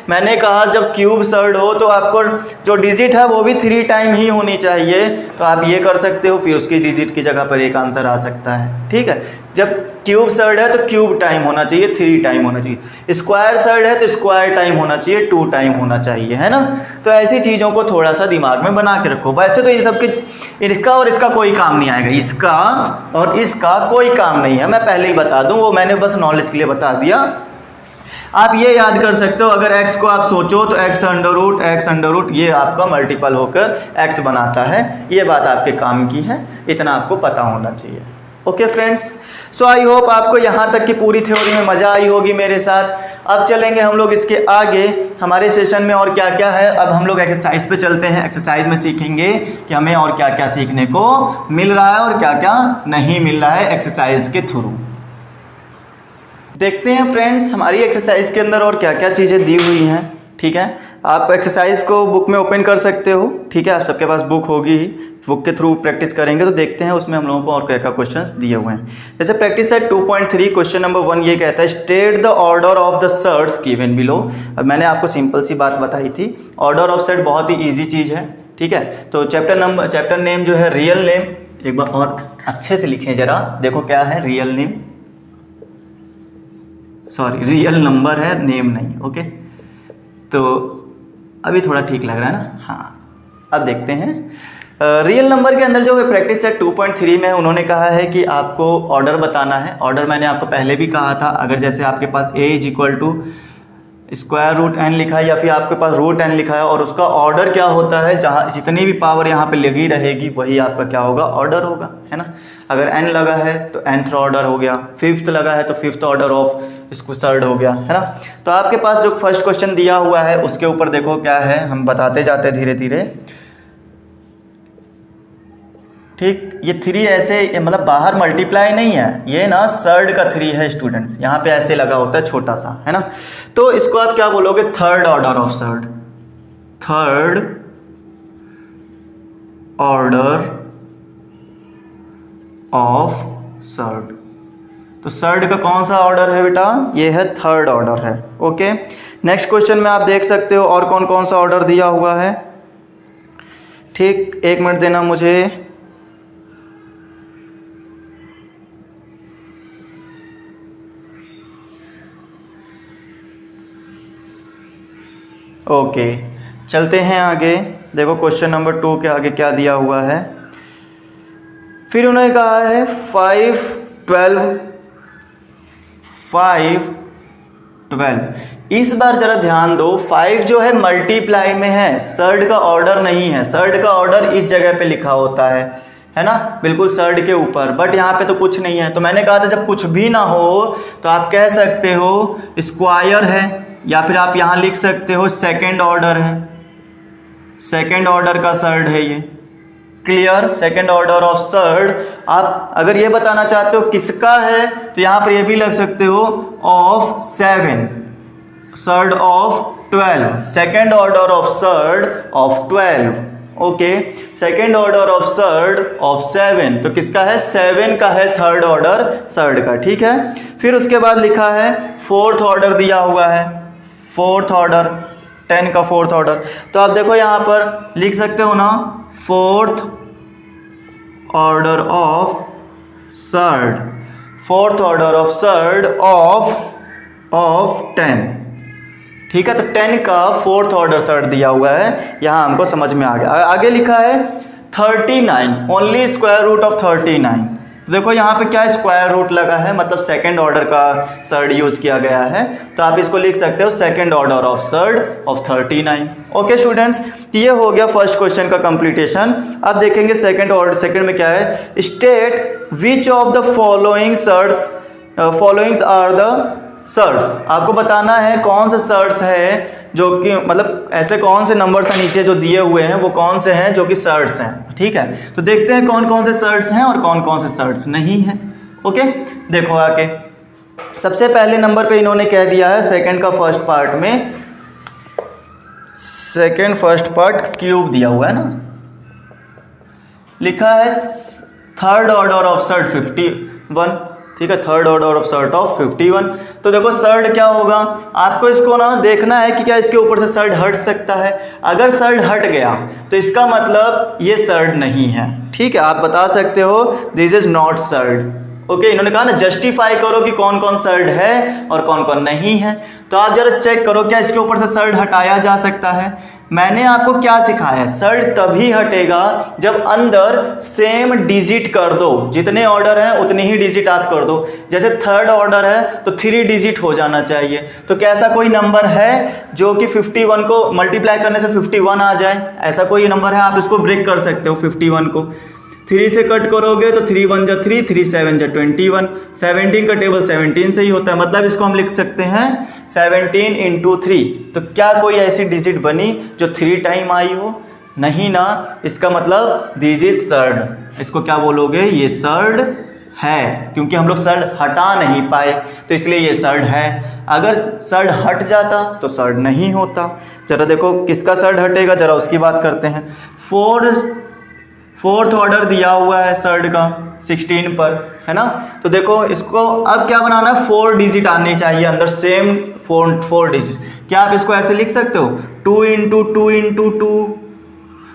मैंने कहा जब क्यूब सर्ड हो तो आपको जो डिजिट है वो भी 3 टाइम ही होनी चाहिए, तो आप ये कर सकते हो, फिर उसकी डिजिट की जगह पर एक आंसर आ सकता है, ठीक है। जब क्यूब सर्ड है तो क्यूब टाइम होना चाहिए, 3 टाइम होना चाहिए। स्क्वायर सर्ड है तो स्क्वायर टाइम होना चाहिए, 2 टाइम होना चाहिए, है ना। तो ऐसी चीज़ों को थोड़ा सा दिमाग में बना के रखो। वैसे तो इन सब के इसका और इसका कोई काम नहीं आएगा, इसका और इसका कोई काम नहीं है, मैं पहले ही बता दूं, वो मैंने बस नॉलेज के लिए बता दिया। आप ये याद कर सकते हो, अगर x को आप सोचो तो x ये आपका मल्टीपल होकर x बनाता है, ये बात आपके काम की है, इतना आपको पता होना चाहिए। Okay friends, so I hope आपको यहाँ तक की पूरी थ्योरी में मज़ा आई होगी मेरे साथ। अब चलेंगे हम लोग इसके आगे हमारे सेशन में और क्या क्या है। अब हम लोग एक्सरसाइज पे चलते हैं। एक्सरसाइज में सीखेंगे कि हमें और क्या क्या सीखने को मिल रहा है और क्या क्या नहीं मिल रहा है एक्सरसाइज के थ्रू। देखते हैं फ्रेंड्स हमारी एक्सरसाइज के अंदर और क्या क्या चीज़ें दी हुई हैं, ठीक है। आप एक्सरसाइज को बुक में ओपन कर सकते हो, ठीक है, आप सबके पास बुक होगी ही, बुक के थ्रू प्रैक्टिस करेंगे तो देखते हैं उसमें हम लोगों को और क्या क्या क्वेश्चंस दिए हुए हैं। जैसे प्रैक्टिस है 2.3 क्वेश्चन नंबर 1 ये कहता है state the order of the surds given below. अब मैंने आपको सिंपल सी बात बताई थी, ऑर्डर ऑफ सर्ड बहुत ही ईजी चीज़ है, ठीक है। तो चैप्टर नेम जो है रियल नेम, एक बार और अच्छे से लिखें जरा, देखो क्या है real name, sorry real number है, नेम नहीं, ओके। तो अभी थोड़ा ठीक लग रहा है ना, हाँ। अब देखते हैं रियल नंबर के अंदर जो प्रैक्टिस है 2.3 में उन्होंने कहा है कि आपको ऑर्डर बताना है। ऑर्डर मैंने आपको पहले भी कहा था, अगर जैसे आपके पास a √n लिखा है या फिर आपके पास √n लिखा है और उसका ऑर्डर क्या होता है, जहाँ जितनी भी पावर यहाँ पे लगी रहेगी वही आपका क्या होगा, ऑर्डर होगा, है ना। अगर n लगा है तो nth ऑर्डर हो गया, 5th लगा है तो 5th ऑर्डर ऑफ इसको सर्ड हो गया, है ना। तो आपके पास जो फर्स्ट क्वेश्चन दिया हुआ है उसके ऊपर देखो क्या है, हम बताते जाते हैं धीरे धीरे, ठीक। ये 3 ऐसे मतलब बाहर मल्टीप्लाई नहीं है, ये ना सर्ड का 3 है स्टूडेंट्स, यहाँ पे ऐसे लगा होता है छोटा सा, है ना। तो इसको आप क्या बोलोगे, third order of surd, third order of surd. तो सर्ड का कौन सा ऑर्डर है बेटा, ये है थर्ड ऑर्डर है, ओके। नेक्स्ट क्वेश्चन में आप देख सकते हो और कौन कौन सा ऑर्डर दिया हुआ है, ठीक। 1 मिनट देना मुझे। ओके, चलते हैं आगे। देखो क्वेश्चन नंबर 2 के आगे क्या दिया हुआ है। फिर उन्होंने कहा है 5 12 5 12। इस बार जरा ध्यान दो, 5 जो है मल्टीप्लाई में है, सर्ड का ऑर्डर नहीं है। सर्ड का ऑर्डर इस जगह पे लिखा होता है ना, बिल्कुल सर्ड के ऊपर, बट यहाँ पे तो कुछ नहीं है। तो मैंने कहा था जब कुछ भी ना हो तो आप कह सकते हो स्क्वायर है, या फिर आप यहाँ लिख सकते हो सेकेंड ऑर्डर है, सेकेंड ऑर्डर का सर्ड है ये। Clear, second order of surd. आप अगर ये बताना चाहते हो किसका है तो यहाँ पर ये भी लग सकते हो of 7, surd of 12, second order of surd of 12। Okay, second order of surd of 7, तो किसका है? 7 का है थर्ड ऑर्डर सर्ड का। ठीक है, फिर उसके बाद लिखा है फोर्थ ऑर्डर दिया हुआ है, फोर्थ ऑर्डर 10 का फोर्थ ऑर्डर। तो आप देखो यहाँ पर लिख सकते हो ना, fourth order of surd, fourth order of surd of 10। ठीक है, तो 10 का फोर्थ ऑर्डर सर्ड दिया हुआ है, यहाँ हमको समझ में आ गया। आगे लिखा है 39, ओनली स्क्वायर रूट ऑफ 39। तो देखो यहाँ पे क्या स्क्वायर रूट लगा है, मतलब सेकंड ऑर्डर का सर्ड यूज किया गया है, तो आप इसको लिख सकते हो second order of surd of 39। Okay students, ये हो गया फर्स्ट क्वेश्चन का कंप्लीटेशन। अब देखेंगे सेकंड ऑर्डर, सेकंड में क्या है, state which of the followings are the surds. आपको बताना है कौन से सर्ड्स है जो कि, मतलब ऐसे कौन से नंबर्स हैं नीचे जो दिए हुए हैं वो कौन से हैं जो कि सर्ड्स हैं। ठीक है, तो देखते हैं कौन कौन से सर्ड्स हैं और कौन कौन से सर्ड्स नहीं हैं। ओके, देखो आगे सबसे पहले नंबर पे इन्होंने कह दिया है सेकंड का फर्स्ट पार्ट में, सेकंड फर्स्ट पार्ट क्यूब दिया हुआ है ना, लिखा है थर्ड ऑर्डर ऑफ सर्ड 51। ठीक है, third order of surd of 51। तो देखो सर्ड क्या होगा, आपको इसको ना देखना है कि क्या इसके ऊपर से सर्ड हट सकता है। अगर सर्ड हट गया तो इसका मतलब ये सर्ड नहीं है। ठीक है, आप बता सकते हो this is not surd. Okay, इन्होंने कहा ना जस्टिफाई करो कि कौन कौन सर्ड है और कौन कौन नहीं है। तो आप जरा चेक करो क्या इसके ऊपर से सर्ड हटाया जा सकता है। मैंने आपको क्या सिखाया है, सर्ड तभी हटेगा जब अंदर सेम डिजिट कर दो, जितने ऑर्डर हैं उतने ही डिजिट आप कर दो। जैसे थर्ड ऑर्डर है तो 3 डिजिट हो जाना चाहिए। तो क्या ऐसा कोई नंबर है जो कि 51 को मल्टीप्लाई करने से 51 आ जाए? ऐसा कोई नंबर है? आप इसको ब्रेक कर सकते हो 51 को, 3 से कट करोगे तो 3 1 जा 3, 3 7 जा 21, 17 का टेबल 17 से ही होता है, मतलब इसको हम लिख सकते हैं 17 × 3। तो क्या कोई ऐसी डिजिट बनी जो 3 टाइम आई हो? नहीं ना, इसका मतलब दिस इज सर्ड। इसको क्या बोलोगे, ये सर्ड है, क्योंकि हम लोग सर्ड हटा नहीं पाए तो इसलिए ये सर्ड है। अगर सर्ड हट जाता तो सर्ड नहीं होता। जरा देखो किसका सर्ड हटेगा, जरा उसकी बात करते हैं। फोर्थ ऑर्डर दिया हुआ है सर्ड का 16 पर, है ना। तो देखो इसको अब क्या बनाना है, 4 डिजिट आनी चाहिए अंदर, सेम 4 डिजिट। क्या आप इसको ऐसे लिख सकते हो, 2 × 2 × 2,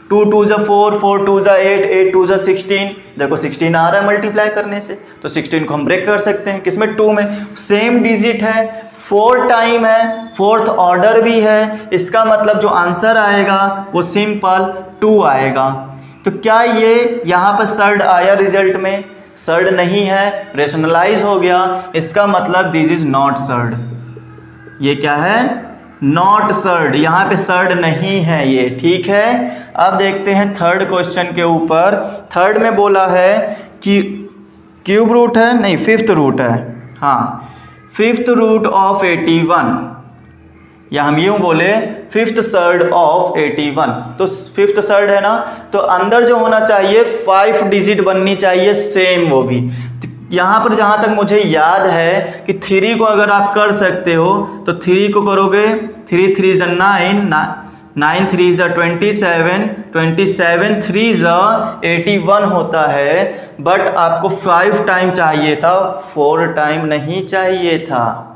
2 2 जा 4, 4 2 जा 8, 8 2 जा 16। देखो 16 आ रहा है मल्टीप्लाई करने से, तो 16 को हम ब्रेक कर सकते हैं किसमें, 2 में। सेम डिजिट है, 4 टाइम है, फोर्थ ऑर्डर भी है, इसका मतलब जो आंसर आएगा वो सिंपल 2 आएगा। तो क्या ये यहाँ पर सर्ड आया रिजल्ट में? सर्ड नहीं है, रेशनलाइज हो गया, इसका मतलब दिस इज नॉट सर्ड। ये क्या है, नॉट सर्ड, यहाँ पे सर्ड नहीं है ये। ठीक है, अब देखते हैं थर्ड क्वेश्चन के ऊपर। थर्ड में बोला है कि क्यूब रूट है, नहीं फिफ्थ रूट है, हाँ फिफ्थ रूट ऑफ 81, या हम यूं बोले फिफ्थ सर्ड ऑफ 81। तो फिफ्थ सर्ड है ना, तो अंदर जो होना चाहिए 5 डिजिट बननी चाहिए सेम, वो भी। तो यहाँ पर जहाँ तक मुझे याद है कि 3 को अगर आप कर सकते हो तो 3 को करोगे, 3 3 जा 9, 9 3 जा 27, 27 3 जा 81 होता है। बट आपको 5 टाइम चाहिए था, 4 टाइम नहीं चाहिए था,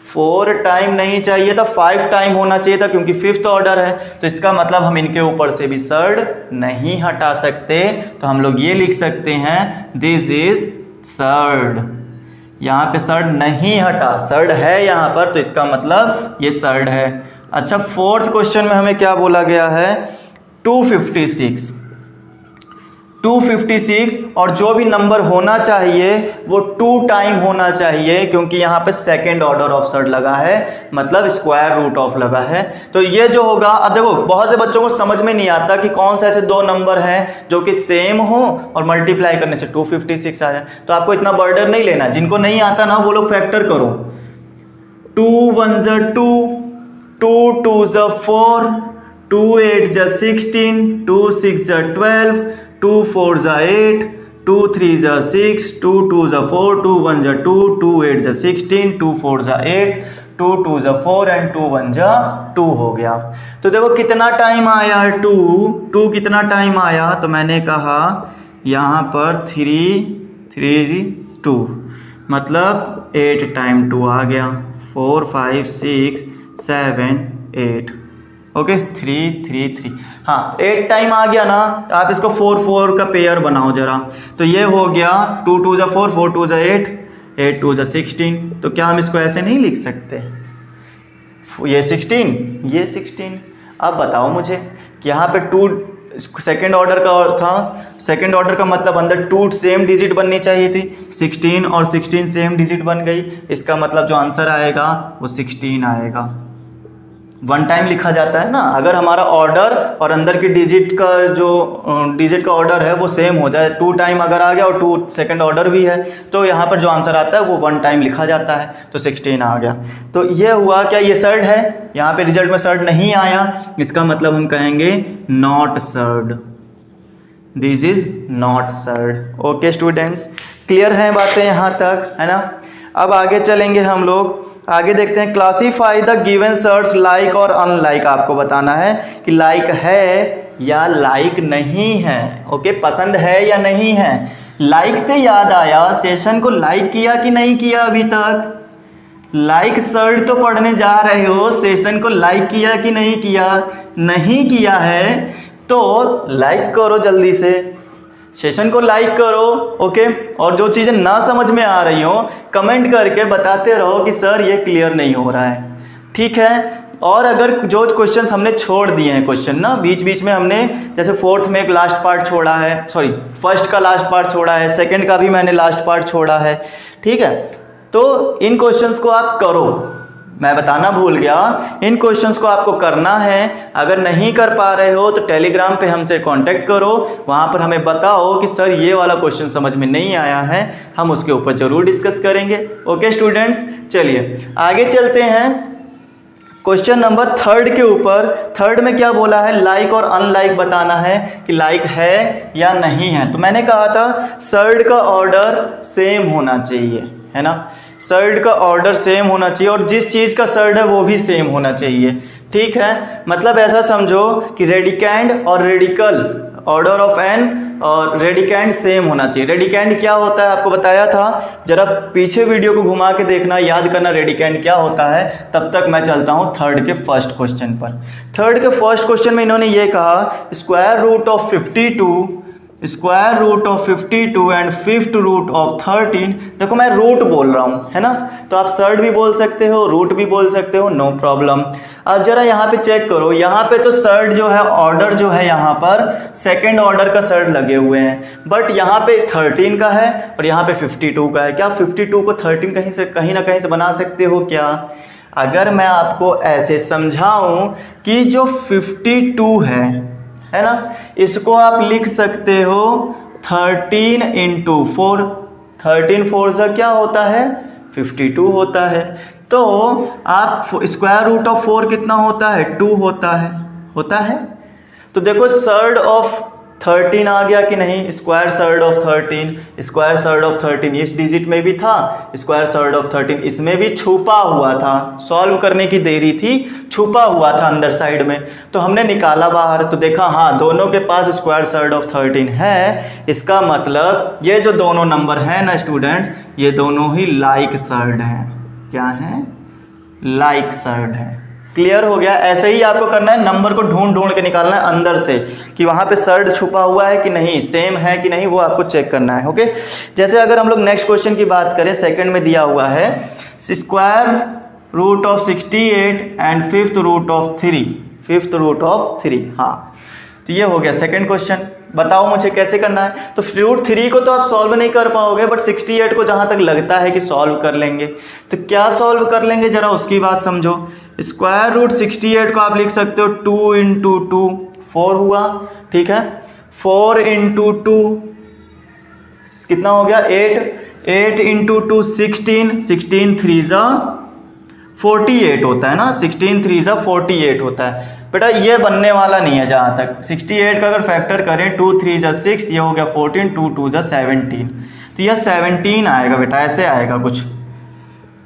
4 टाइम नहीं चाहिए था, 5 टाइम होना चाहिए था, क्योंकि फिफ्थ ऑर्डर है। तो इसका मतलब हम इनके ऊपर से भी सर्ड नहीं हटा सकते, तो हम लोग ये लिख सकते हैं दिस इज सर्ड। यहाँ पे सर्ड नहीं हटा, सर्ड है यहाँ पर, तो इसका मतलब ये सर्ड है। अच्छा, फोर्थ क्वेश्चन में हमें क्या बोला गया है, 256 और जो भी नंबर होना चाहिए वो 2 टाइम होना चाहिए, क्योंकि यहाँ पे सेकेंड ऑर्डर ऑफ सर्ड लगा है, मतलब स्क्वायर रूट ऑफ लगा है। तो ये जो होगा, अब देखो बहुत से बच्चों को समझ में नहीं आता कि कौन सा ऐसे दो नंबर हैं जो कि सेम हो और मल्टीप्लाई करने से 256 आ जाए। तो आपको इतना बर्डन नहीं लेना, जिनको नहीं आता ना वो लोग फैक्टर करो, 2 1 ज़ा 2, 2 2 ज़ा 4, 2 8 ज़ा 16, 2 6 ज़ा 12, 2 4 ज़ा 8, 2 3 ज़ा 6, 2 2 ज़ा 4, 2 1 ज़ा 2, 2 8 ज़ा 16, 2 4 ज़ा 8, 2 2 ज़ा 4 एंड 2 1 ज़ा 2 हो गया। तो देखो कितना टाइम आया, 2 कितना टाइम आया, तो मैंने कहा यहाँ पर 3 2, मतलब 8 टाइम 2 आ गया, 4 5 6 7 8, ओके 3 3 3, हाँ 8 टाइम आ गया ना। तो आप इसको 4 4 का पेयर बनाओ जरा, तो ये हो गया 2 2 ज़ा 4, 4 2 ज़ा 8, 8 2 ज़ा 16। तो क्या हम इसको ऐसे नहीं लिख सकते, ये 16 ये 16। अब बताओ मुझे कि यहाँ पे 2 सेकेंड ऑर्डर का था, सेकेंड ऑर्डर का मतलब अंदर 2 सेम डिजिट बननी चाहिए थी, 16 और 16 सेम डिजिट बन गई, इसका मतलब जो आंसर आएगा वो 16 आएगा। 1 टाइम लिखा जाता है ना, अगर हमारा ऑर्डर और अंदर की डिजिट का जो डिजिट का ऑर्डर है वो सेम हो जाए, 2 टाइम अगर आ गया और 2 सेकेंड ऑर्डर भी है, तो यहाँ पर जो आंसर आता है वो 1 टाइम लिखा जाता है, तो 16 आ गया। तो ये हुआ, क्या ये सर्ड है, यहाँ पे रिजल्ट में सर्ड नहीं आया, इसका मतलब हम कहेंगे not surd, this is not surd. Okay students, clear हैं बातें यहाँ तक, है ना। अब आगे चलेंगे हम लोग, आगे देखते हैं, classify the given surds like और अनलाइक। आपको बताना है कि लाइक है या लाइक नहीं है, ओके पसंद है या नहीं है। लाइक से याद आया, सेशन को लाइक किया कि नहीं किया अभी तक, लाइक सर्ड तो पढ़ने जा रहे हो, सेशन को लाइक किया कि नहीं किया, नहीं किया है तो लाइक करो जल्दी से, सेशन को लाइक करो, ओके। और जो चीज़ें ना समझ में आ रही हो कमेंट करके बताते रहो कि सर ये क्लियर नहीं हो रहा है, ठीक है। और अगर जो क्वेश्चंस हमने छोड़ दिए हैं, क्वेश्चन ना बीच बीच में हमने, जैसे फोर्थ में एक लास्ट पार्ट छोड़ा है, सॉरी फर्स्ट का लास्ट पार्ट छोड़ा है, सेकंड का भी मैंने लास्ट पार्ट छोड़ा है, ठीक है। तो इन क्वेश्चंस को आप करो, मैं बताना भूल गया, इन क्वेश्चंस को आपको करना है। अगर नहीं कर पा रहे हो तो टेलीग्राम पे हमसे कांटेक्ट करो, वहाँ पर हमें बताओ कि सर ये वाला क्वेश्चन समझ में नहीं आया है, हम उसके ऊपर ज़रूर डिस्कस करेंगे। ओके स्टूडेंट्स, चलिए आगे चलते हैं क्वेश्चन नंबर 3 के ऊपर। 3 में क्या बोला है, लाइक और अनलाइक बताना है कि लाइक है या नहीं है। तो मैंने कहा था सर्ड का ऑर्डर सेम होना चाहिए, है ना, सर्ड का ऑर्डर सेम होना चाहिए और जिस चीज़ का सर्ड है वो भी सेम होना चाहिए, ठीक है। मतलब ऐसा समझो कि रेडिकैंड और रेडिकल, ऑर्डर ऑफ एन और रेडिकैंड सेम होना चाहिए। रेडिकैंड क्या होता है आपको बताया था, जरा पीछे वीडियो को घुमा के देखना, याद करना रेडिकैंड क्या होता है। तब तक मैं चलता हूँ 3 के फर्स्ट क्वेश्चन पर। 3 के फर्स्ट क्वेश्चन में इन्होंने ये कहा, square root of 52, square root of 52 and fifth root of 13। देखो मैं रूट बोल रहा हूँ, है ना, तो आप सर्ड भी बोल सकते हो, रूट भी बोल सकते हो, नो प्रॉब्लम। अब जरा यहाँ पे चेक करो, यहाँ पे तो सर्ड जो है, ऑर्डर जो है यहाँ पर सेकंड ऑर्डर का सर्ड लगे हुए हैं, बट यहाँ पे 13 का है और यहाँ पे 52 का है। क्या 52 को 13 कहीं ना कहीं से बना सकते हो क्या? अगर मैं आपको ऐसे समझाऊं कि जो 52 है ना, इसको आप लिख सकते हो 13 इंटू 4, 13 4 से क्या होता है 52 होता है। तो आप स्क्वायर रूट ऑफ 4 कितना होता है 2 होता है। तो देखो सर्ड ऑफ 13 आ गया कि नहीं, square surd of 13, square surd of 13 इस डिजिट में भी था, स्क्वायर सर्ड ऑफ 13 इसमें भी छुपा हुआ था, सॉल्व करने की देरी थी, छुपा हुआ था अंदर साइड में, तो हमने निकाला बाहर तो देखा हाँ दोनों के पास स्क्वायर सर्ड ऑफ 13 है। इसका मतलब ये जो दोनों नंबर हैं ना स्टूडेंट्स, ये दोनों ही लाइक सर्ड हैं। क्या है? लाइक सर्ड है। क्लियर हो गया? ऐसे ही आपको करना है, नंबर को ढूंढ के निकालना है अंदर से कि वहां पे सर्ड छुपा हुआ है कि नहीं, सेम है कि नहीं, वो आपको चेक करना है। ओके, जैसे अगर हम लोग नेक्स्ट क्वेश्चन की बात करें, सेकंड में दिया हुआ है square root of 68 and fifth root of 3, fifth root of 3। हाँ, तो ये हो गया सेकंड क्वेश्चन। बताओ मुझे कैसे करना है। तो रूट 3 को तो आप सॉल्व नहीं कर पाओगे, बट 68 को जहाँ तक लगता है कि सॉल्व कर लेंगे। तो क्या सॉल्व कर लेंगे जरा उसकी बात समझो। स्क्वायर रूट 68 को आप लिख सकते हो 2 इंटू 2, 4 हुआ, ठीक है। 4 इंटू 2 कितना हो गया, 8, 8 इंटू 2 16, 16 3 जा 48 होता है ना, 16 3 जा 48 होता है। बेटा ये बनने वाला नहीं है जहाँ तक। 68 का अगर फैक्टर करें 2 3 जा 6, ये हो गया 14, 2 2 जा 17, तो यह 17 आएगा बेटा, ऐसे आएगा कुछ।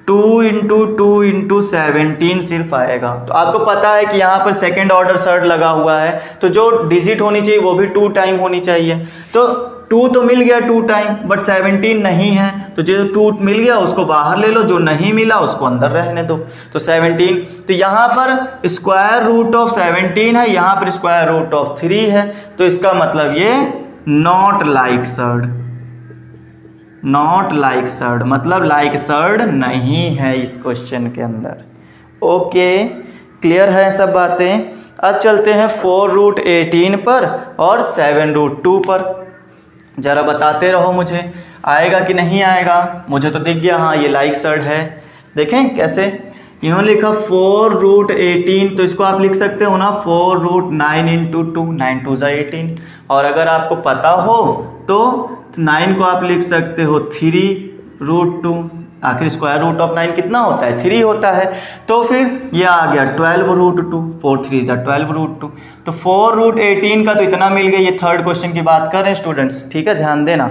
2 इंटू 2 इंटू 17 सिर्फ आएगा। तो आपको पता है कि यहाँ पर सेकेंड ऑर्डर सर्ड लगा हुआ है, तो जो डिजिट होनी चाहिए वो भी 2 टाइम होनी चाहिए। तो 2 तो मिल गया 2 टाइम, बट 17 नहीं है, तो जो 2 मिल गया उसको बाहर ले लो, जो नहीं मिला उसको अंदर रहने दो। तो 17, तो यहाँ पर स्क्वायर रूट ऑफ 17 है, यहाँ पर स्क्वायर रूट ऑफ 3 है, तो इसका मतलब ये not like surd, not like surd मतलब लाइक सर्ड नहीं है इस क्वेश्चन के अंदर। ओके, क्लियर है सब बातें। अब चलते हैं 4 रूट 18 पर और 7 रूट 2 पर। जरा बताते रहो मुझे आएगा कि नहीं आएगा। मुझे तो दिख गया, हाँ ये लाइक सर्ड है। देखें कैसे इन्होंने लिखा 4 रूट 18, तो इसको आप लिख सकते हो ना 4 रूट 9 इंटू 2, 9 2 जा 18। और अगर आपको पता हो तो 9 को आप लिख सकते हो 3 रूट 2, आखिर स्क्वायर रूट ऑफ 9 कितना होता है, 3 होता है। तो फिर ये आ गया 12 रूट 2, 4 3 जा 12 रूट 2। तो 4 रूट 18 का तो इतना मिल गया। ये थर्ड क्वेश्चन की बात कर रहे हैं स्टूडेंट्स, ठीक है, ध्यान देना।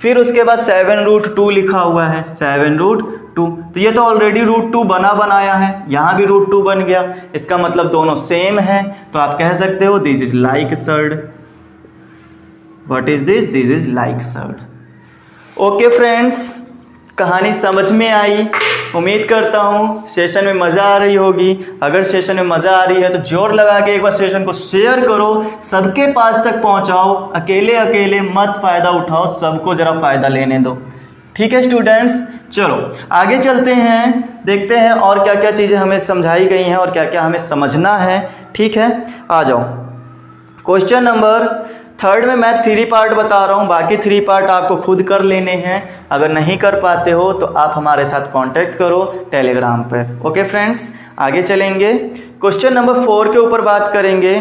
फिर उसके बाद 7 रूट 2 लिखा हुआ है, 7 रूट 2, तो ये तो ऑलरेडी रूट 2 बनाया है, यहाँ भी रूट 2 बन गया। इसका मतलब दोनों सेम है, तो आप कह सकते हो this is like surd. What is this, this is like surd. Okay friends, कहानी समझ में आई। उम्मीद करता हूँ सेशन में मज़ा आ रही होगी। अगर सेशन में मज़ा आ रही है तो जोर लगा के एक बार सेशन को शेयर करो, सबके पास तक पहुँचाओ। अकेले अकेले मत फ़ायदा उठाओ, सबको ज़रा फ़ायदा लेने दो। ठीक है स्टूडेंट्स, चलो आगे चलते हैं, देखते हैं और क्या क्या चीज़ें हमें समझाई गई हैं और क्या क्या हमें समझना है। ठीक है, आ जाओ। क्वेश्चन नंबर 3 में मैं 3 पार्ट बता रहा हूँ, बाकी 3 पार्ट आपको खुद कर लेने हैं। अगर नहीं कर पाते हो तो आप हमारे साथ कांटेक्ट करो टेलीग्राम पर। ओके फ्रेंड्स, आगे चलेंगे। क्वेश्चन नंबर 4 के ऊपर बात करेंगे।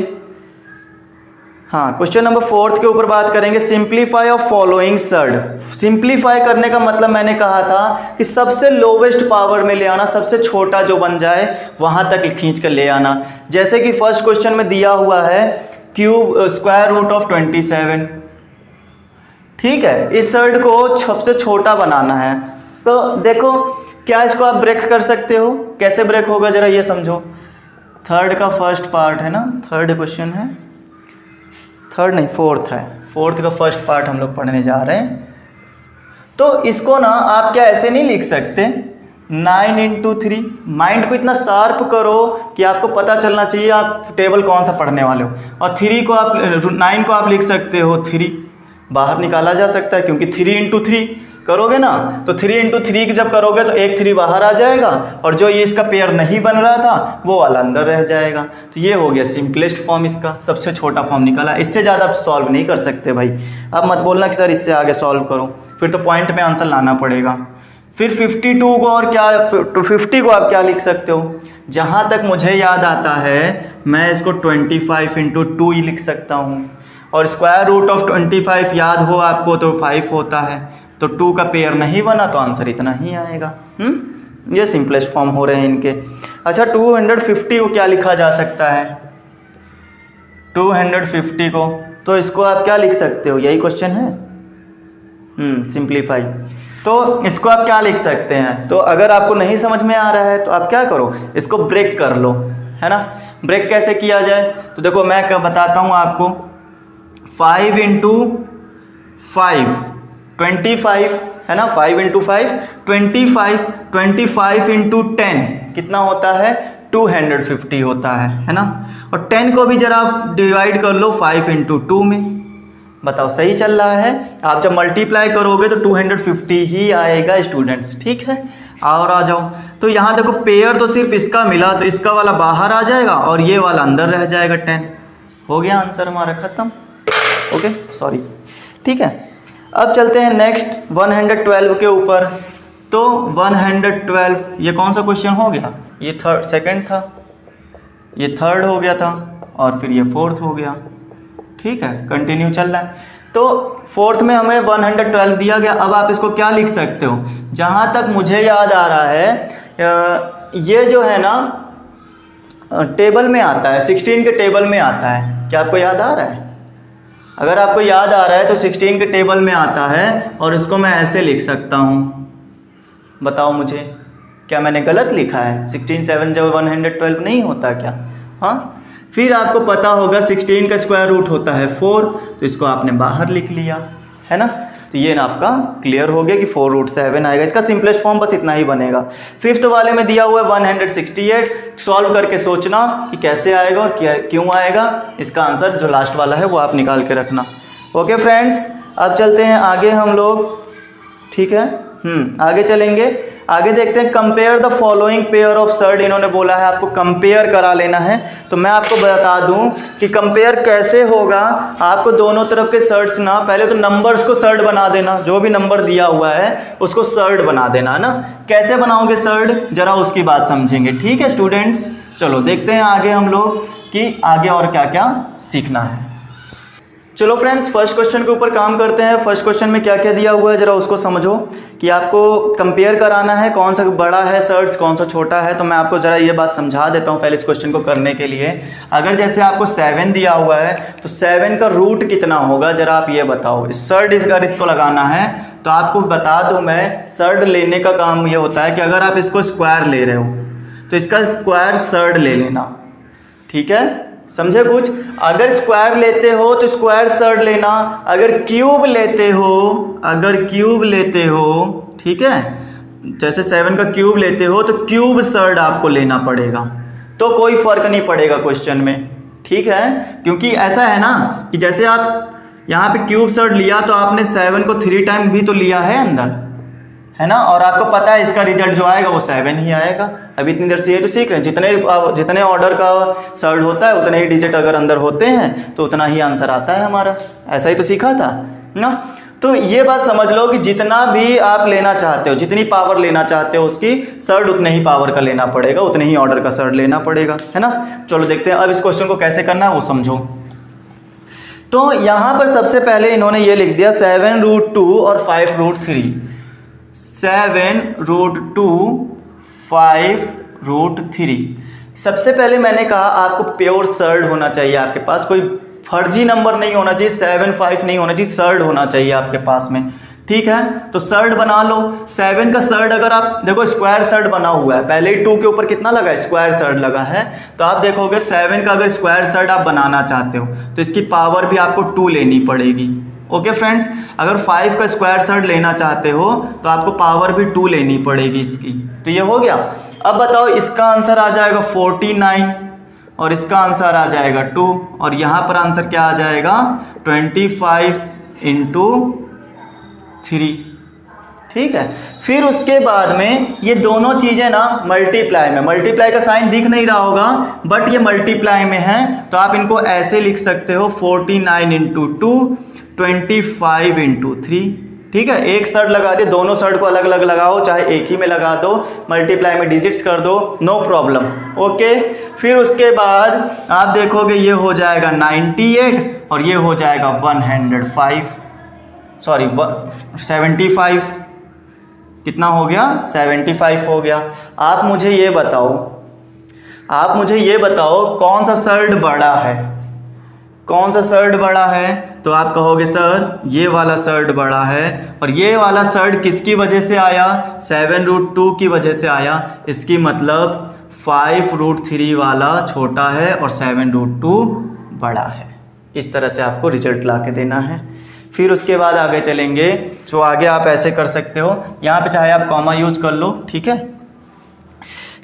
हाँ, क्वेश्चन नंबर 4 के ऊपर बात करेंगे। Simplify of following surd. Simplify करने का मतलब मैंने कहा था कि सबसे लोवेस्ट पावर में ले आना, सबसे छोटा जो बन जाए वहाँ तक खींच कर ले आना। जैसे कि फर्स्ट क्वेश्चन में दिया हुआ है क्यूब स्क्वायर रूट ऑफ 27, ठीक है। इस सर्ड को सबसे छोटा बनाना है, तो देखो क्या इसको आप ब्रेक कर सकते हो। कैसे ब्रेक होगा जरा ये समझो। थर्ड का फर्स्ट पार्ट है ना, थर्ड क्वेश्चन है, थर्ड नहीं फोर्थ है, फोर्थ का फर्स्ट पार्ट हम लोग पढ़ने जा रहे हैं। तो इसको ना आप क्या ऐसे नहीं लिख सकते 9 इंटू 3। माइंड को इतना शार्प करो कि आपको पता चलना चाहिए आप टेबल कौन सा पढ़ने वाले हो। और 3 को आप 9 को आप लिख सकते हो 3, बाहर निकाला जा सकता है क्योंकि 3 इंटू 3 करोगे ना, तो 3 इंटू 3 जब करोगे तो एक 3 बाहर आ जाएगा और जो ये इसका पेयर नहीं बन रहा था वो वाला अंदर रह जाएगा। तो ये हो गया सिंपलेस्ट फॉर्म, इसका सबसे छोटा फॉर्म निकाला। इससे ज़्यादा आप सॉल्व नहीं कर सकते भाई। अब मत बोलना कि सर इससे आगे सॉल्व करो, फिर तो पॉइंट में आंसर लाना पड़ेगा। फिर 52 को और क्या, 50 को आप क्या लिख सकते हो। जहाँ तक मुझे याद आता है मैं इसको 25 इंटू 2 ही लिख सकता हूँ। और स्क्वायर रूट ऑफ 25 याद हो आपको तो 5 होता है, तो 2 का पेयर नहीं बना तो आंसर इतना ही आएगा। ये सिंपलेस्ट फॉर्म हो रहे हैं इनके। अच्छा 250 को क्या लिखा जा सकता है, 250 को, तो इसको आप क्या लिख सकते हो, यही क्वेश्चन है सिंप्लीफाई। तो इसको आप क्या लिख सकते हैं। तो अगर आपको नहीं समझ में आ रहा है तो आप क्या करो, इसको ब्रेक कर लो, है ना। ब्रेक कैसे किया जाए, तो देखो मैं क्या बताता हूँ आपको। 5 इंटू 5 25 है ना, 5 इंटू 5 25, 25 इंटू 10 कितना होता है 250 होता है ना। और 10 को भी जरा आप डिवाइड कर लो 5 इंटू 2 में, बताओ सही चल रहा है। आप जब मल्टीप्लाई करोगे तो 250 ही आएगा स्टूडेंट्स, ठीक है। और आ जाओ। तो यहाँ देखो पेयर तो सिर्फ इसका मिला, तो इसका वाला बाहर आ जाएगा और ये वाला अंदर रह जाएगा 10। हो गया आंसर हमारा खत्म। ओके सॉरी, ठीक है। अब चलते हैं नेक्स्ट 112 के ऊपर। तो 112 ये कौन सा क्वेश्चन हो गया? ये सेकंड था, ये थर्ड हो गया था और फिर ये फोर्थ हो गया। ठीक है, कंटिन्यू चल रहा है। तो फोर्थ में हमें 112 दिया गया। अब आप इसको क्या लिख सकते हो? जहाँ तक मुझे याद आ रहा है ये जो है ना टेबल में आता है, 16 के टेबल में आता है। क्या आपको याद आ रहा है? अगर आपको याद आ रहा है तो 16 के टेबल में आता है और इसको मैं ऐसे लिख सकता हूँ। बताओ मुझे, क्या मैंने गलत लिखा है? 16 7 जब 112 नहीं होता क्या? हाँ, फिर आपको पता होगा 16 का स्क्वायर रूट होता है 4, तो इसको आपने बाहर लिख लिया, है ना। तो ये ना आपका क्लियर हो गया कि 4√7 आएगा। इसका सिंपलेस्ट फॉर्म बस इतना ही बनेगा। फिफ्थ वाले में दिया हुआ है 168, सॉल्व करके सोचना कि कैसे आएगा और क्यों आएगा। इसका आंसर जो लास्ट वाला है वो आप निकाल के रखना। ओके फ्रेंड्स, अब चलते हैं आगे हम लोग। ठीक है, आगे चलेंगे। आगे देखते हैं compare the following pair of surd. इन्होंने बोला है आपको कंपेयर करा लेना है। तो मैं आपको बता दूं कि कंपेयर कैसे होगा। आपको दोनों तरफ के सर्ड्स ना, पहले तो नंबर्स को सर्ड बना देना, जो भी नंबर दिया हुआ है उसको सर्ड बना देना, है ना। कैसे बनाओगे सर्ड, जरा उसकी बात समझेंगे। ठीक है स्टूडेंट्स, चलो देखते हैं आगे हम लोग कि आगे और क्या क्या सीखना है। चलो फ्रेंड्स, फर्स्ट क्वेश्चन के ऊपर काम करते हैं। फर्स्ट क्वेश्चन में क्या क्या दिया हुआ है जरा उसको समझो कि आपको कंपेयर कराना है कौन सा बड़ा है सर्ड्स, कौन सा छोटा है। तो मैं आपको जरा ये बात समझा देता हूँ पहले इस क्वेश्चन को करने के लिए। अगर जैसे आपको 7 दिया हुआ है तो 7 का रूट कितना होगा, जरा आप ये बताओ। सर्ड अगर इसको लगाना है तो आपको बता दूँ मैं, सर्ड लेने का काम ये होता है कि अगर आप इसको स्क्वायर ले रहे हो तो इसका स्क्वायर सर्ड ले लेना। ठीक है, समझे कुछ? अगर स्क्वायर लेते हो तो स्क्वायर सर्ड लेना। अगर क्यूब लेते हो, ठीक है, जैसे 7 का क्यूब लेते हो तो क्यूब सर्ड आपको लेना पड़ेगा। तो कोई फर्क नहीं पड़ेगा क्वेश्चन में, ठीक है। क्योंकि ऐसा है ना कि जैसे आप यहाँ पे क्यूब सर्ड लिया तो आपने 7 को 3 टाइम भी तो लिया है अंदर, है ना। और आपको पता है इसका रिजल्ट जो आएगा वो 7 ही आएगा। अभी इतनी देर से ये तो सीख रहे हैं, जितने ऑर्डर का सर्ड होता है उतने ही डिजिट अगर अंदर होते हैं तो उतना ही आंसर आता है हमारा। ऐसा ही तो सीखा था ना। तो ये बात समझ लो कि जितना भी आप लेना चाहते हो, जितनी पावर लेना चाहते हो उसकी सर्ड उतने ही पावर का लेना पड़ेगा, उतने ही ऑर्डर का सर्ड लेना पड़ेगा, है ना। चलो देखते हैं अब इस क्वेश्चन को कैसे करना है वो समझो। तो यहाँ पर सबसे पहले इन्होंने ये लिख दिया 7√2 और 5√3। 7√2 5√3। सबसे पहले मैंने कहा आपको प्योर सर्ड होना चाहिए, आपके पास कोई फर्जी नंबर नहीं होना चाहिए, 7 5 नहीं होना चाहिए, सर्ड होना चाहिए आपके पास में। ठीक है, तो सर्ड बना लो। 7 का सर्ड अगर आप देखो स्क्वायर सर्ड बना हुआ है, पहले ही 2 के ऊपर कितना लगा है, स्क्वायर सर्ड लगा है। तो आप देखोगे 7 का अगर स्क्वायर सर्ड आप बनाना चाहते हो तो इसकी पावर भी आपको 2 लेनी पड़ेगी। ओके फ्रेंड्स, अगर 5 का स्क्वायर सर्ड लेना चाहते हो तो आपको पावर भी 2 लेनी पड़ेगी इसकी। तो ये हो गया। अब बताओ इसका आंसर आ जाएगा 49 और इसका आंसर आ जाएगा 2 और यहाँ पर आंसर क्या आ जाएगा 25 × 3। ठीक है, फिर उसके बाद में ये दोनों चीजें ना मल्टीप्लाई में, मल्टीप्लाई का साइन दिख नहीं रहा होगा बट ये मल्टीप्लाई में है तो आप इनको ऐसे लिख सकते हो 49 × 2 25 × 3। ठीक है, एक सर्ड लगा दे, दोनों सर्ड को अलग अलग लगाओ, चाहे एक ही में लगा दो, मल्टीप्लाई में डिजिट्स कर दो, नो प्रॉब्लम। ओके, फिर उसके बाद आप देखोगे ये हो जाएगा 98 और ये हो जाएगा 75। कितना हो गया 75 हो गया। आप मुझे ये बताओ कौन सा सर्ड बड़ा है, कौन सा सर्ड बड़ा है। तो आप कहोगे सर ये वाला सर्ड बड़ा है और ये वाला सर्ड किसकी वजह से आया, 7√2 की वजह से आया। इसकी मतलब 5√3 वाला छोटा है और 7√2 बड़ा है। इस तरह से आपको रिजल्ट ला के देना है। फिर उसके बाद आगे चलेंगे। तो आगे आप ऐसे कर सकते हो, यहाँ पे चाहे आप कॉमा यूज कर लो, ठीक है।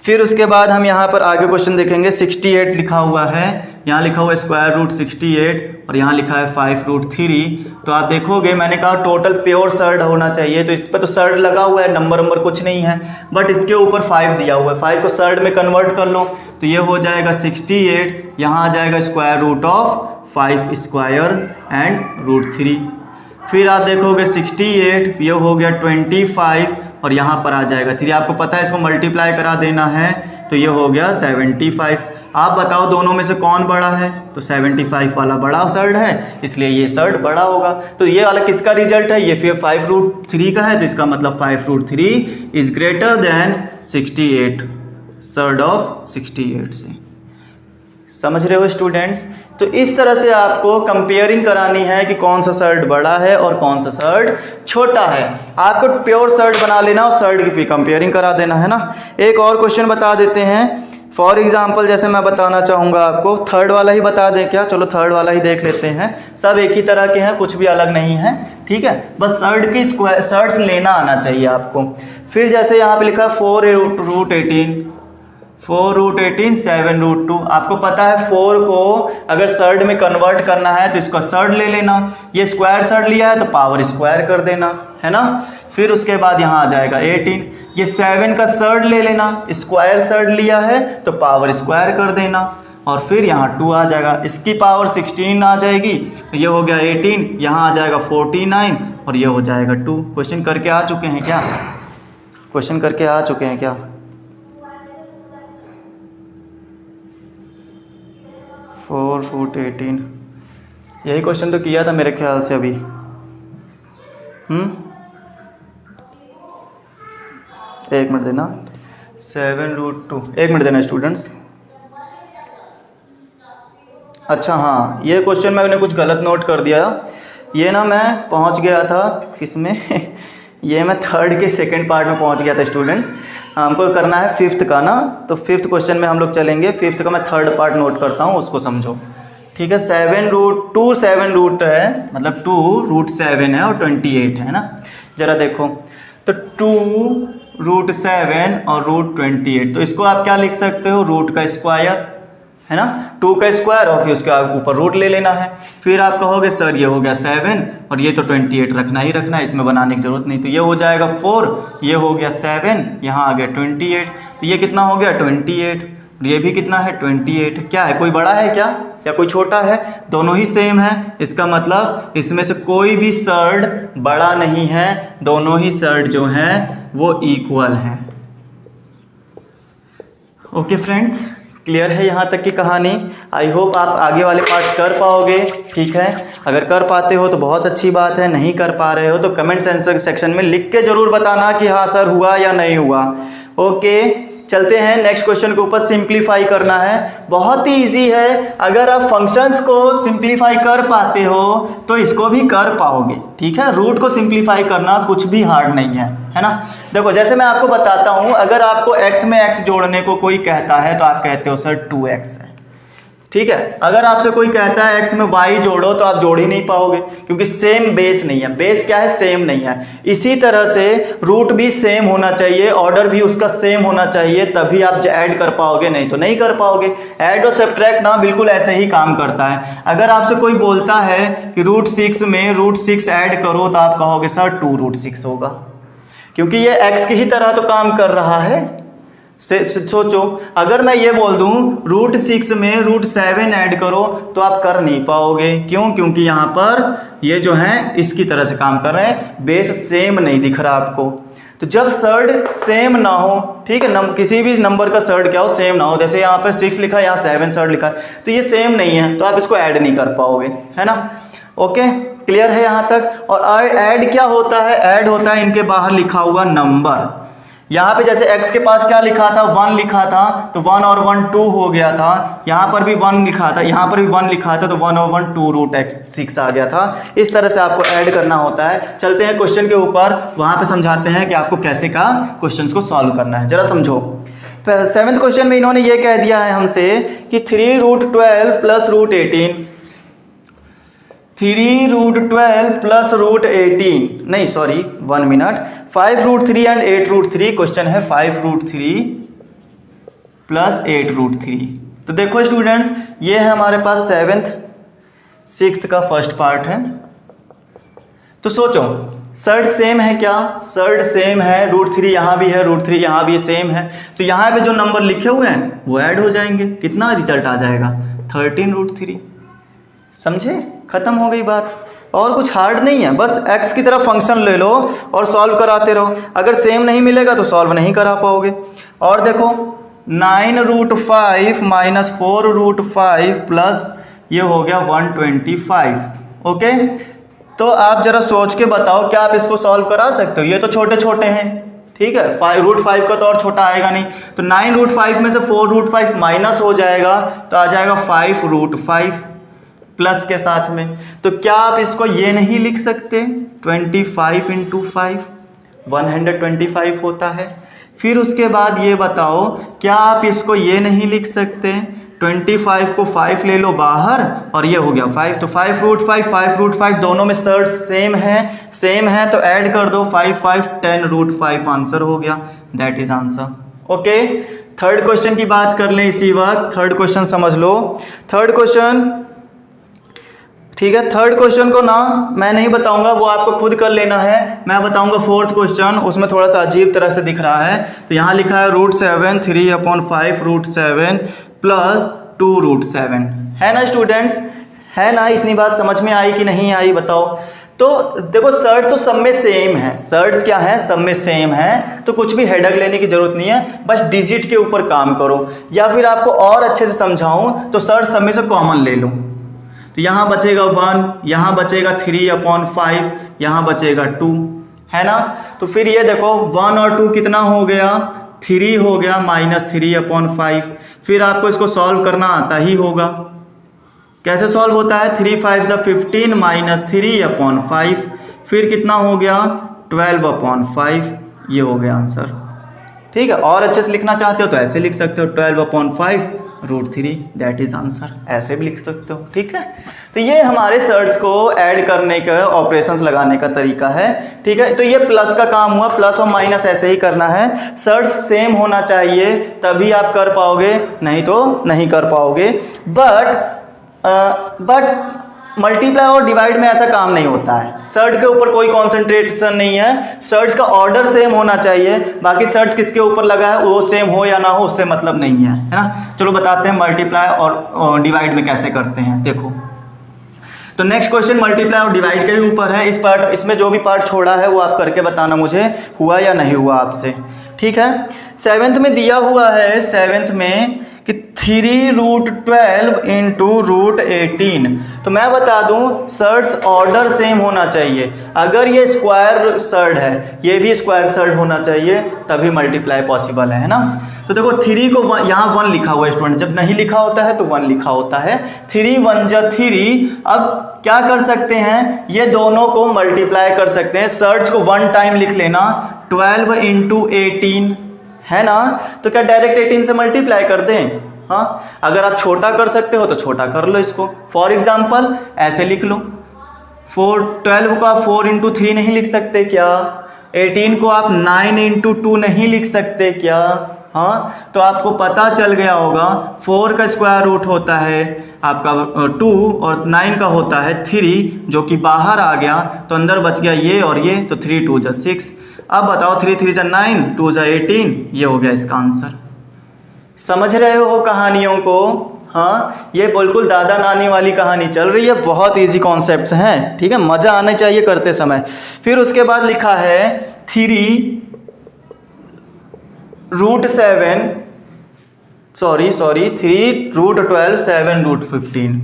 फिर उसके बाद हम यहाँ पर आगे क्वेश्चन देखेंगे। 68 लिखा हुआ है, यहाँ लिखा हुआ है स्क्वायर रूट 68 और यहाँ लिखा है 5√3। तो आप देखोगे मैंने कहा टोटल प्योर सर्ड होना चाहिए, तो इस पर तो सर्ड लगा हुआ है, नंबर कुछ नहीं है, बट इसके ऊपर 5 दिया हुआ है। 5 को सर्ड में कन्वर्ट कर लो तो ये हो जाएगा 68, यहाँ आ जाएगा square root of 5 square and √3। फिर आप देखोगे 68, ये हो गया 25 और यहाँ पर आ जाएगा 3। आपको पता है इसको मल्टीप्लाई करा देना है, तो ये हो गया 75। आप बताओ दोनों में से कौन बड़ा है? तो 75 वाला बड़ा सर्ड है, इसलिए ये सर्ड बड़ा होगा। तो ये वाला किसका रिजल्ट है? ये फिर 5√3 का है, तो इसका मतलब 5√3 is greater than 68, surd of 68 से। समझ रहे हो स्टूडेंट्स? तो इस तरह से आपको कंपेयरिंग करानी है कि कौन सा सर्ड बड़ा है और कौन सा सर्ड छोटा है। आपको प्योर सर्ड बना लेना और सर्ड की फिर कंपेयरिंग करा देना है ना। एक और क्वेश्चन बता देते हैं फॉर एग्जांपल, जैसे मैं बताना चाहूँगा आपको, थर्ड वाला ही बता दें क्या? चलो थर्ड वाला ही देख लेते हैं। सब एक ही तरह के हैं, कुछ भी अलग नहीं है, ठीक है। बस सर्ड की स्क्वायर सर्ड्स लेना आना चाहिए आपको। फिर जैसे यहाँ पे लिखा 4√18, 4√18 7√2। आपको पता है 4 को अगर सर्ड में कन्वर्ट करना है तो इसका सर्ड ले लेना, ये स्क्वायर सर्ड लिया है तो पावर स्क्वायर कर देना, है ना। फिर उसके बाद यहाँ आ जाएगा 18, ये 7 का सर्ड ले लेना, स्क्वायर सर्ड लिया है तो पावर स्क्वायर कर देना, और फिर यहाँ 2 आ जाएगा, इसकी पावर 16 आ जाएगी, तो ये हो गया 18, यहाँ आ जाएगा 49 और ये हो जाएगा 2। क्वेश्चन करके आ चुके हैं क्या? क्वेश्चन करके आ चुके हैं क्या? 4√18 यही क्वेश्चन तो किया था मेरे ख्याल से अभी। एक मिनट देना, 7√2, एक मिनट देना स्टूडेंट्स। अच्छा हाँ, ये क्वेश्चन मैंने कुछ गलत नोट कर दिया। ये ना मैं पहुंच गया था किसमें ये मैं थर्ड के सेकंड पार्ट में पहुंच गया था स्टूडेंट्स। हमको करना है फिफ्थ का ना, तो फिफ्थ क्वेश्चन में हम लोग चलेंगे। फिफ्थ का मैं थर्ड पार्ट नोट करता हूँ, उसको समझो, ठीक है। 7√2 7 है, मतलब 2√7 है और 28 है ना। जरा देखो तो 2√7 और √28, तो इसको आप क्या लिख सकते हो? रूट का स्क्वायर, है ना, 2 का स्क्वायर और फिर उसके ऊपर रूट ले लेना है। फिर आप कहोगे सर ये हो गया 7 और ये तो 28 रखना ही रखना है, इसमें बनाने की जरूरत नहीं, तो ये हो जाएगा 4, ये हो गया 7, यहाँ आ गया 28, तो ये कितना हो गया 28, ये भी कितना है 28। क्या है, कोई बड़ा है क्या या कोई छोटा है? दोनों ही सेम है, इसका मतलब इसमें से कोई भी सर्ड बड़ा नहीं है, दोनों ही सर्ड जो हैं वो इक्वल हैं। ओके फ्रेंड्स, क्लियर है यहाँ तक की कहानी? आई होप आप आगे वाले पार्ट्स कर पाओगे, ठीक है। अगर कर पाते हो तो बहुत अच्छी बात है, नहीं कर पा रहे हो तो कमेंट सेक्शन में लिख के जरूर बताना कि हाँ सर हुआ या नहीं हुआ। ओके, चलते हैं नेक्स्ट क्वेश्चन के ऊपर। सिंप्लीफाई करना है, बहुत ही इजी है। अगर आप फंक्शंस को सिंप्लीफाई कर पाते हो तो इसको भी कर पाओगे, ठीक है। रूट को सिंप्लीफाई करना कुछ भी हार्ड नहीं है ना। देखो जैसे मैं आपको बताता हूं, अगर आपको x में x जोड़ने को कोई कहता है तो आप कहते हो सर 2x है, ठीक है। अगर आपसे कोई कहता है x में y जोड़ो तो आप जोड़ ही नहीं पाओगे, क्योंकि सेम बेस नहीं है। बेस क्या है? सेम नहीं है। इसी तरह से रूट भी सेम होना चाहिए, ऑर्डर भी उसका सेम होना चाहिए, तभी आप ऐड कर पाओगे, नहीं तो नहीं कर पाओगे। ऐड और सब्ट्रैक्ट ना बिल्कुल ऐसे ही काम करता है। अगर आपसे कोई बोलता है कि √6 में √6 ऐड करो तो आप कहोगे सर 2√6 होगा, क्योंकि ये x की ही तरह तो काम कर रहा है। सोचो, अगर मैं ये बोल दूं √6 में √7 ऐड करो तो आप कर नहीं पाओगे। क्यों? क्योंकि यहाँ पर ये जो है इसकी तरह से काम कर रहे हैं, बेस सेम नहीं दिख रहा आपको। तो जब सर्ड सेम ना हो, ठीक है, किसी भी नंबर का सर्ड क्या हो, सेम ना हो। जैसे यहाँ पर 6 लिखा है, यहाँ 7 सर्ड लिखा है, तो ये सेम नहीं है, तो आप इसको ऐड नहीं कर पाओगे, है ना। ओके, क्लियर है यहाँ तक? और ऐड क्या होता है? ऐड होता है इनके बाहर लिखा हुआ नंबर। यहाँ पे जैसे x के पास क्या लिखा था? 1 लिखा था, तो 1 और 1 2 हो गया था। यहाँ पर भी 1 लिखा था, यहाँ पर भी 1 लिखा था, तो 1 और 1 2√6 आ गया था। इस तरह से आपको ऐड करना होता है। चलते हैं क्वेश्चन के ऊपर, वहाँ पे समझाते हैं कि आपको कैसे का क्वेश्चन को सॉल्व करना है। जरा समझो, 7th क्वेश्चन में इन्होंने ये कह दिया है हमसे कि 3√12 प्लस √18, 3√12 प्लस √18, नहीं सॉरी 1 मिनट, 5√3 एंड 8√3। क्वेश्चन है 5√3 प्लस 8√3। तो देखो स्टूडेंट्स, ये है हमारे पास 7th 6th का फर्स्ट पार्ट है। तो सोचो सर्ड सेम है क्या? सर्ड सेम है, √3 यहाँ भी है, √3 यहाँ भी सेम है, तो यहाँ पे जो नंबर लिखे हुए हैं वो ऐड हो जाएंगे। कितना रिजल्ट आ जाएगा? 13√3। समझे? खत्म हो गई बात। और कुछ हार्ड नहीं है, बस x की तरफ फंक्शन ले लो और सॉल्व कराते रहो। अगर सेम नहीं मिलेगा तो सॉल्व नहीं करा पाओगे। और देखो 9√5 माइनस 4√5 प्लस ये हो गया 125। ओके, तो आप जरा सोच के बताओ, क्या आप इसको सॉल्व करा सकते हो? ये तो छोटे छोटे हैं, ठीक है, √5 का तो और छोटा आएगा नहीं। तो 9√5 में से 4√5 माइनस हो जाएगा तो आ जाएगा 5√5 प्लस के साथ में। तो क्या आप इसको ये नहीं लिख सकते? 25 × 5 125 होता है। फिर उसके बाद ये बताओ, क्या आप इसको ये नहीं लिख सकते? 25 को 5 ले लो बाहर और ये हो गया 5, तो 5√5 दोनों में सर्ड सेम है तो ऐड कर दो 5 10√5 आंसर हो गया। That is answer. Okay, third question की बात कर लें इसी वक्त। थर्ड क्वेश्चन समझ लो। थर्ड क्वेश्चन, ठीक है, थर्ड क्वेश्चन को ना मैं नहीं बताऊंगा, वो आपको खुद कर लेना है। मैं बताऊंगा फोर्थ क्वेश्चन, उसमें थोड़ा सा अजीब तरह से दिख रहा है। तो यहाँ लिखा है √7 3/5 √7 प्लस 2√7, है ना स्टूडेंट्स? है ना? इतनी बात समझ में आई कि नहीं आई बताओ? तो देखो सर्ड्स तो सब में सेम है, सर्ड्स क्या है? सब में सेम है, तो कुछ भी हेडक लेने की जरूरत नहीं है, बस डिजिट के ऊपर काम करो। या फिर आपको और अच्छे से समझाऊं तो सर्ड सब में से कॉमन ले लो। तो यहाँ बचेगा 1, यहाँ बचेगा 3/5, यहाँ बचेगा 2, है ना? तो फिर ये देखो 1 और 2 कितना हो गया? 3 हो गया, माइनस 3/5। फिर आपको इसको सॉल्व करना आता ही होगा। कैसे सॉल्व होता है? 3 5 = 15 माइनस 3/5, फिर कितना हो गया? 12/5। ये हो गया आंसर। ठीक है, और अच्छे से लिखना चाहते हो तो ऐसे लिख सकते हो 12/5 √3, दैट इज आंसर। ऐसे भी लिख सकते हो, ठीक है। तो ये हमारे सर्ड्स को ऐड करने का, ऑपरेशंस लगाने का तरीका है, ठीक है। तो ये प्लस का काम हुआ, प्लस और माइनस ऐसे ही करना है। सर्ड्स सेम होना चाहिए तभी आप कर पाओगे, नहीं तो नहीं कर पाओगे। बट मल्टीप्लाई और डिवाइड में ऐसा काम नहीं होता है। सर्ड के ऊपर कोई कॉन्सेंट्रेशन नहीं है, सर्ड्स का ऑर्डर सेम होना चाहिए। बाकी सर्ड्स किसके ऊपर लगा है वो सेम हो या ना हो उससे मतलब नहीं है, है ना। चलो बताते हैं मल्टीप्लाई और डिवाइड में कैसे करते हैं। देखो, तो नेक्स्ट क्वेश्चन मल्टीप्लाई और डिवाइड के ऊपर है। इस पार्ट, इसमें जो भी पार्ट छोड़ा है वो आप करके बताना मुझे हुआ या नहीं हुआ आपसे, ठीक है। 7th में दिया हुआ है, 7th में कि 3√12 × √18। तो मैं बता दूं सर्ड्स ऑर्डर सेम होना चाहिए। अगर ये स्क्वायर सर्ड है, ये भी स्क्वायर सर्ड होना चाहिए, तभी मल्टीप्लाई पॉसिबल है ना। तो देखो 3 को यहाँ 1 लिखा हुआ है स्टूडेंट, जब नहीं लिखा होता है तो 1 लिखा होता है। 3 1 = 3। अब क्या कर सकते हैं, ये दोनों को मल्टीप्लाई कर सकते हैं। सर्ड्स को 1 टाइम लिख लेना, 12 × 18, है ना। तो क्या डायरेक्ट 18 से मल्टीप्लाई कर दें? हाँ, अगर आप छोटा कर सकते हो तो छोटा कर लो इसको। फॉर एग्जाम्पल ऐसे लिख लो, 12 को आप 4 × 3 नहीं लिख सकते क्या? 18 को आप 9 × 2 नहीं लिख सकते क्या? हाँ, तो आपको पता चल गया होगा 4 का स्क्वायर रूट होता है आपका 2 और 9 का होता है 3, जो कि बाहर आ गया तो अंदर बच गया ये और ये, तो 3 2 = 6। अब बताओ 3 3 = 9, 2 = 18, ये हो गया इसका आंसर। समझ रहे हो कहानियों को? हाँ, ये बिल्कुल दादा नानी वाली कहानी चल रही है। बहुत इजी कॉन्सेप्ट्स हैं, ठीक है, मजा आना चाहिए करते समय। फिर उसके बाद लिखा है 3√7 3√12 7√15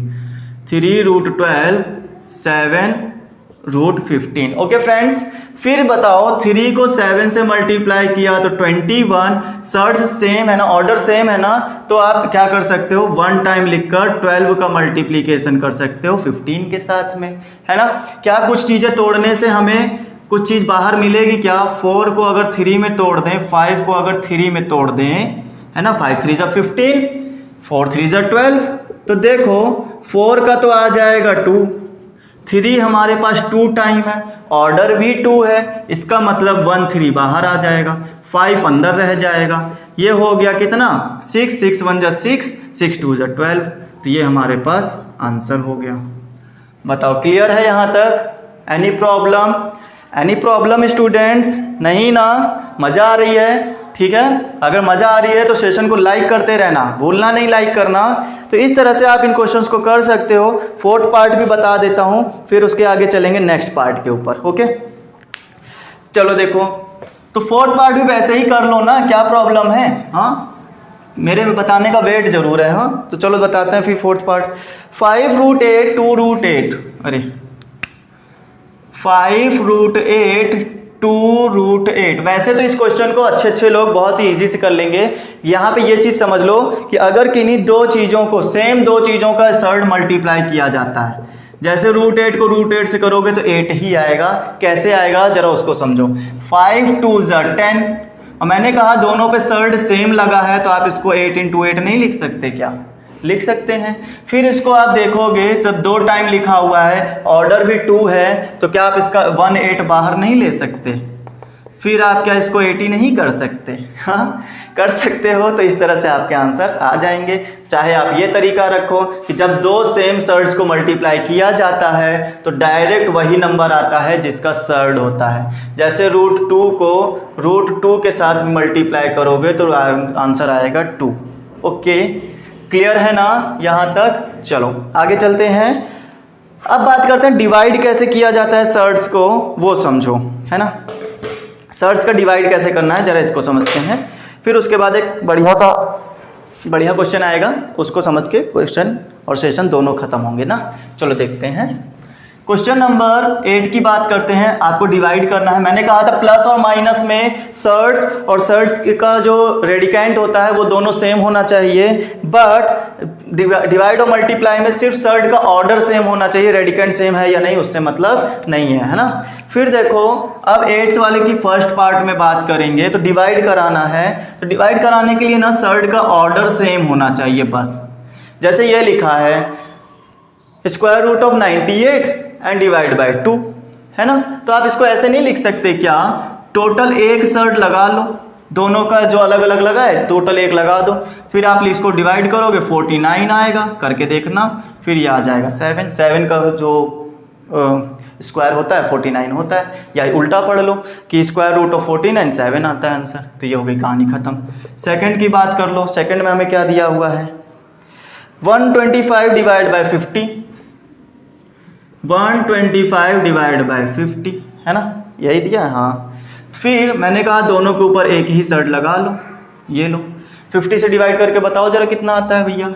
3√12 7√15। ओके फ्रेंड्स, फिर बताओ 3 को 7 से मल्टीप्लाई किया तो 21। सर्ड्स सेम है ना, ऑर्डर सेम है ना, तो आप क्या कर सकते हो, 1 टाइम लिखकर 12 का मल्टीप्लीकेशन कर सकते हो 15 के साथ में, है ना। क्या कुछ चीजें तोड़ने से हमें कुछ चीज बाहर मिलेगी क्या? 4 को अगर 3 में तोड़ दें, 5 को अगर 3 में तोड़ दें, है ना, 5 3 = 15, 4 3 = 12। तो देखो 4 का तो आ जाएगा 2, 3 हमारे पास 2 टाइम है, ऑर्डर भी 2 है, इसका मतलब 1 3 बाहर आ जाएगा, 5 अंदर रह जाएगा। ये हो गया कितना 6, 6 1 जा 6, 6 2 जा 12। तो ये हमारे पास आंसर हो गया। बताओ क्लियर है यहाँ तक? Any problem? Any problem students? नहीं ना? मज़ा आ रही है? ठीक है, अगर मज़ा आ रही है तो सेशन को लाइक करते रहना, भूलना नहीं लाइक करना। तो इस तरह से आप इन क्वेश्चंस को कर सकते हो। फोर्थ पार्ट भी बता देता हूँ, फिर उसके आगे चलेंगे नेक्स्ट पार्ट के ऊपर। ओके, चलो देखो, तो फोर्थ पार्ट भी वैसे ही कर लो ना, क्या प्रॉब्लम है? हाँ, मेरे बताने का वेट जरूर है। हाँ, तो चलो बताते हैं फिर फोर्थ पार्ट। 5√8 2√8, अरे 5√8 2√8। वैसे तो इस क्वेश्चन को अच्छे लोग बहुत ही इजी से कर लेंगे। यहाँ पे ये चीज़ समझ लो कि अगर किन्हीं दो चीज़ों को, सेम दो चीज़ों का सर्ड मल्टीप्लाई किया जाता है, जैसे √8 को √8 से करोगे तो 8 ही आएगा। कैसे आएगा जरा उसको समझो। 5 2 जा 10, और मैंने कहा दोनों पे सर्ड सेम लगा है तो आप इसको 8 × 8 नहीं लिख सकते क्या? लिख सकते हैं। फिर इसको आप देखोगे तो 2 टाइम लिखा हुआ है, ऑर्डर भी 2 है, तो क्या आप इसका 1 8 बाहर नहीं ले सकते? फिर आप क्या इसको 80 नहीं कर सकते? हाँ, कर सकते हो। तो इस तरह से आपके आंसर्स आ जाएंगे। चाहे आप ये तरीका रखो कि जब दो सेम सर्ड्स को मल्टीप्लाई किया जाता है तो डायरेक्ट वही नंबर आता है जिसका सर्ड होता है। जैसे √2 को √2 के साथ मल्टीप्लाई करोगे तो आंसर आएगा 2। ओके, क्लियर है ना यहाँ तक? चलो आगे चलते हैं। अब बात करते हैं डिवाइड कैसे किया जाता है सर्ड्स को, वो समझो, है ना। सर्ड्स का डिवाइड कैसे करना है जरा इसको समझते हैं, फिर उसके बाद एक बढ़िया क्वेश्चन आएगा, उसको समझ के क्वेश्चन और सेशन दोनों खत्म होंगे ना। चलो देखते हैं। क्वेश्चन नंबर 8 की बात करते हैं। आपको डिवाइड करना है। मैंने कहा था प्लस और माइनस में सर्ड्स और सर्ड्स का जो रेडिकेंट होता है वो दोनों सेम होना चाहिए, बट डिवाइड और मल्टीप्लाई में सिर्फ सर्ड का ऑर्डर सेम होना चाहिए, रेडिकेंट सेम है या नहीं उससे मतलब नहीं है ना। फिर देखो, अब 8th वाले की फर्स्ट पार्ट में बात करेंगे। तो डिवाइड कराना है, तो डिवाइड कराने के लिए ना सर्ड का ऑर्डर सेम होना चाहिए बस। जैसे ये लिखा है √98 एंड डिवाइड बाय 2, है ना। तो आप इसको ऐसे नहीं लिख सकते क्या? टोटल एक सर्ड लगा लो, दोनों का जो अलग अलग लगा है टोटल एक लगा दो, फिर आप इसको डिवाइड करोगे 49 आएगा, करके देखना। फिर ये आ जाएगा 7 का जो स्क्वायर होता है 49 होता है, या उल्टा पढ़ लो कि √49 7 आता है आंसर। तो ये हो गई कहानी खत्म। सेकंड की बात कर लो। सेकंड में हमें क्या दिया हुआ है? 125 डिवाइड बाय 50, 125 डिवाइड बाय 50, है ना, यही दिया है। हाँ, फिर मैंने कहा दोनों के ऊपर एक ही सर्ड लगा लो, ये लो। 50 से डिवाइड करके बताओ जरा कितना आता है भैया।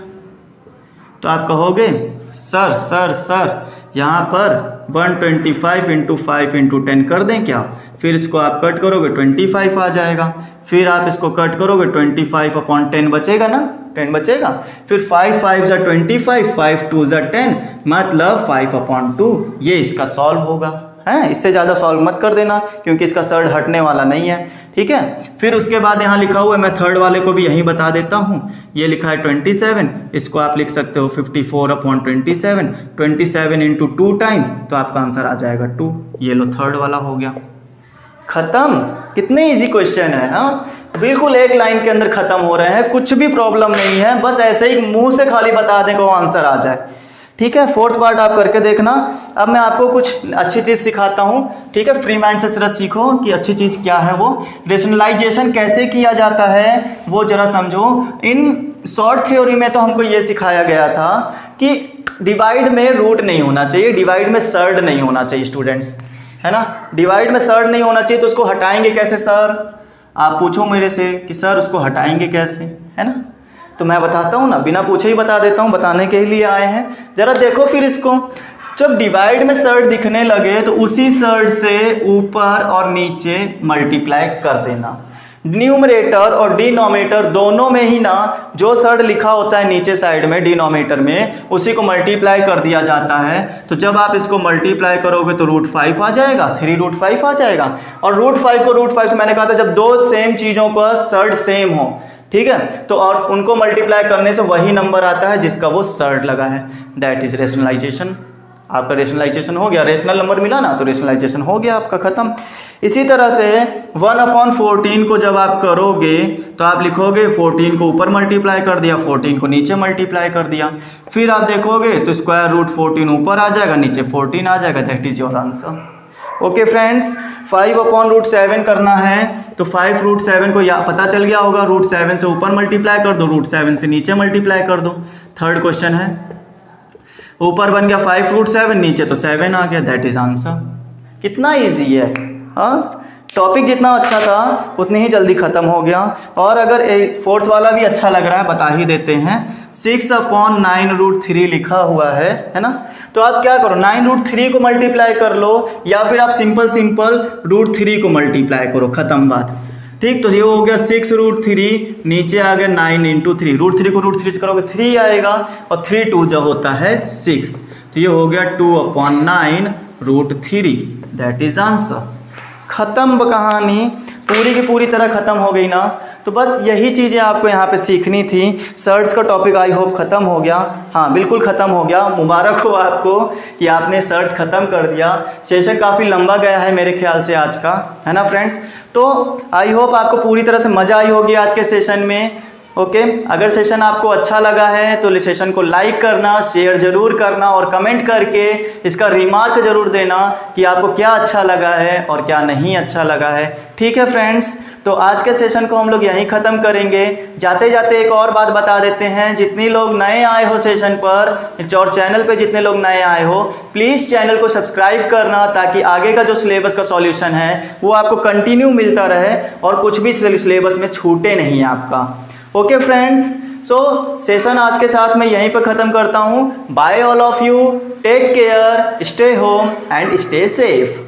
तो आप कहोगे सर यहाँ पर 125 × 5 × 10 कर दें क्या? फिर इसको आप कट करोगे 25 आ जाएगा। फिर आप इसको कट करोगे 25/10 बचेगा ना, 10 बचेगा। फिर 5 5 जा 25, 5 2 जा 10, मतलब 5/2। ये इसका सॉल्व होगा, है। इससे ज़्यादा सॉल्व मत कर देना क्योंकि इसका सर्ड हटने वाला नहीं है, ठीक है। फिर उसके बाद यहाँ लिखा हुआ है, मैं थर्ड वाले को भी यहीं बता देता हूँ। ये लिखा है 27, इसको आप लिख सकते हो 54/27, 27 × 2 टाइम, तो आपका आंसर आ जाएगा 2। ये लो थर्ड वाला हो गया, खत्म। कितने इजी क्वेश्चन है, हाँ, बिल्कुल एक लाइन के अंदर खत्म हो रहे हैं, कुछ भी प्रॉब्लम नहीं है, बस ऐसे ही मुंह से खाली बता दें को आंसर आ जाए, ठीक है। फोर्थ पार्ट आप करके देखना। अब मैं आपको कुछ अच्छी चीज़ सिखाता हूँ, ठीक है। फ्री माइंड से जरा सीखो कि अच्छी चीज़ क्या है, वो रेशनलाइजेशन कैसे किया जाता है वो जरा समझो। इन शॉर्ट थ्योरी में तो हमको ये सिखाया गया था कि डिवाइड में रूट नहीं होना चाहिए, डिवाइड में सर्ड नहीं होना चाहिए स्टूडेंट्स, है ना। डिवाइड में सर्ड नहीं होना चाहिए, तो उसको हटाएंगे कैसे सर? आप पूछो मेरे से कि सर उसको हटाएंगे कैसे, है ना। तो मैं बताता हूँ ना, बिना पूछे ही बता देता हूँ, बताने के लिए आए हैं। जरा देखो फिर इसको, जब डिवाइड में सर्ड दिखने लगे तो उसी सर्ड से ऊपर और नीचे मल्टीप्लाई कर देना। न्यूमरेटर और डिनोमिनेटर दोनों में ही ना जो सर्ड लिखा होता है नीचे साइड में डिनोमिनेटर में, उसी को मल्टीप्लाई कर दिया जाता है। तो जब आप इसको मल्टीप्लाई करोगे तो √5 आ जाएगा, 3√5 आ जाएगा। और √5 को √5 से मैंने कहा था जब दो सेम चीज़ों का सर्ड सेम हो, ठीक है, तो और उनको मल्टीप्लाई करने से वही नंबर आता है जिसका वो सर्ड लगा है। That is rationalisation. आपका रेशनलाइजेशन हो गया, रेशनल नंबर मिला ना तो रेशनलाइजेशन हो गया आपका, खत्म। इसी तरह से 1/14 को जब आप करोगे तो आप लिखोगे 14 को ऊपर मल्टीप्लाई कर दिया, 14 को नीचे मल्टीप्लाई कर दिया, फिर आप देखोगे तो स्क्वायर रूट 14 ऊपर आ जाएगा, नीचे 14 आ जाएगा, that is your answer. Okay friends, 5/√7 करना है तो 5√7 को या पता चल गया होगा, √7 से ऊपर मल्टीप्लाई कर दो, √7 से नीचे मल्टीप्लाई कर दो। थर्ड क्वेश्चन है, ऊपर बन गया 5√7, नीचे तो 7 आ गया, दैट इज आंसर। कितना इजी है, हाँ। टॉपिक जितना अच्छा था उतनी ही जल्दी ख़त्म हो गया। और अगर फोर्थ वाला भी अच्छा लग रहा है बता ही देते हैं, 6/9√3 लिखा हुआ है ना। तो आप क्या करो, 9√3 को मल्टीप्लाई कर लो या फिर आप सिंपल √3 को मल्टीप्लाई करो, ख़त्म बात। ठीक, तो ये हो गया 6√3, नीचे आ गया 9 × 3, √3 को √3 से करोगे 3 आएगा, और 3 2 जो होता है 6, तो ये हो गया 2/9√3, दैट इज आंसर। ख़त्म कहानी, पूरी की पूरी तरह ख़त्म हो गई ना। तो बस यही चीज़ें आपको यहाँ पे सीखनी थी। सर्च का टॉपिक आई होप ख़त्म हो गया, हाँ बिल्कुल ख़त्म हो गया। मुबारक हो आपको कि आपने सर्च ख़त्म कर दिया। सेशन काफ़ी लंबा गया है मेरे ख्याल से आज का, है ना फ्रेंड्स। तो आई होप आपको पूरी तरह से मज़ा आई होगी आज के सेशन में। ओके, अगर सेशन आपको अच्छा लगा है तो सेशन को लाइक करना, शेयर जरूर करना और कमेंट करके इसका रिमार्क जरूर देना कि आपको क्या अच्छा लगा है और क्या नहीं अच्छा लगा है। ठीक है फ्रेंड्स, तो आज के सेशन को हम लोग यहीं ख़त्म करेंगे। जाते जाते एक और बात बता देते हैं, जितने लोग नए आए हो सेशन पर और चैनल पे जितने लोग नए आए हो, प्लीज़ चैनल को सब्सक्राइब करना ताकि आगे का जो सिलेबस का सॉल्यूशन है वो आपको कंटिन्यू मिलता रहे और कुछ भी सिलेबस में छूटे नहीं आपका। ओके फ्रेंड्स, सो सेशन आज के साथ मैं यहीं पर ख़त्म करता हूँ। Bye all of you, take care, stay home and stay safe.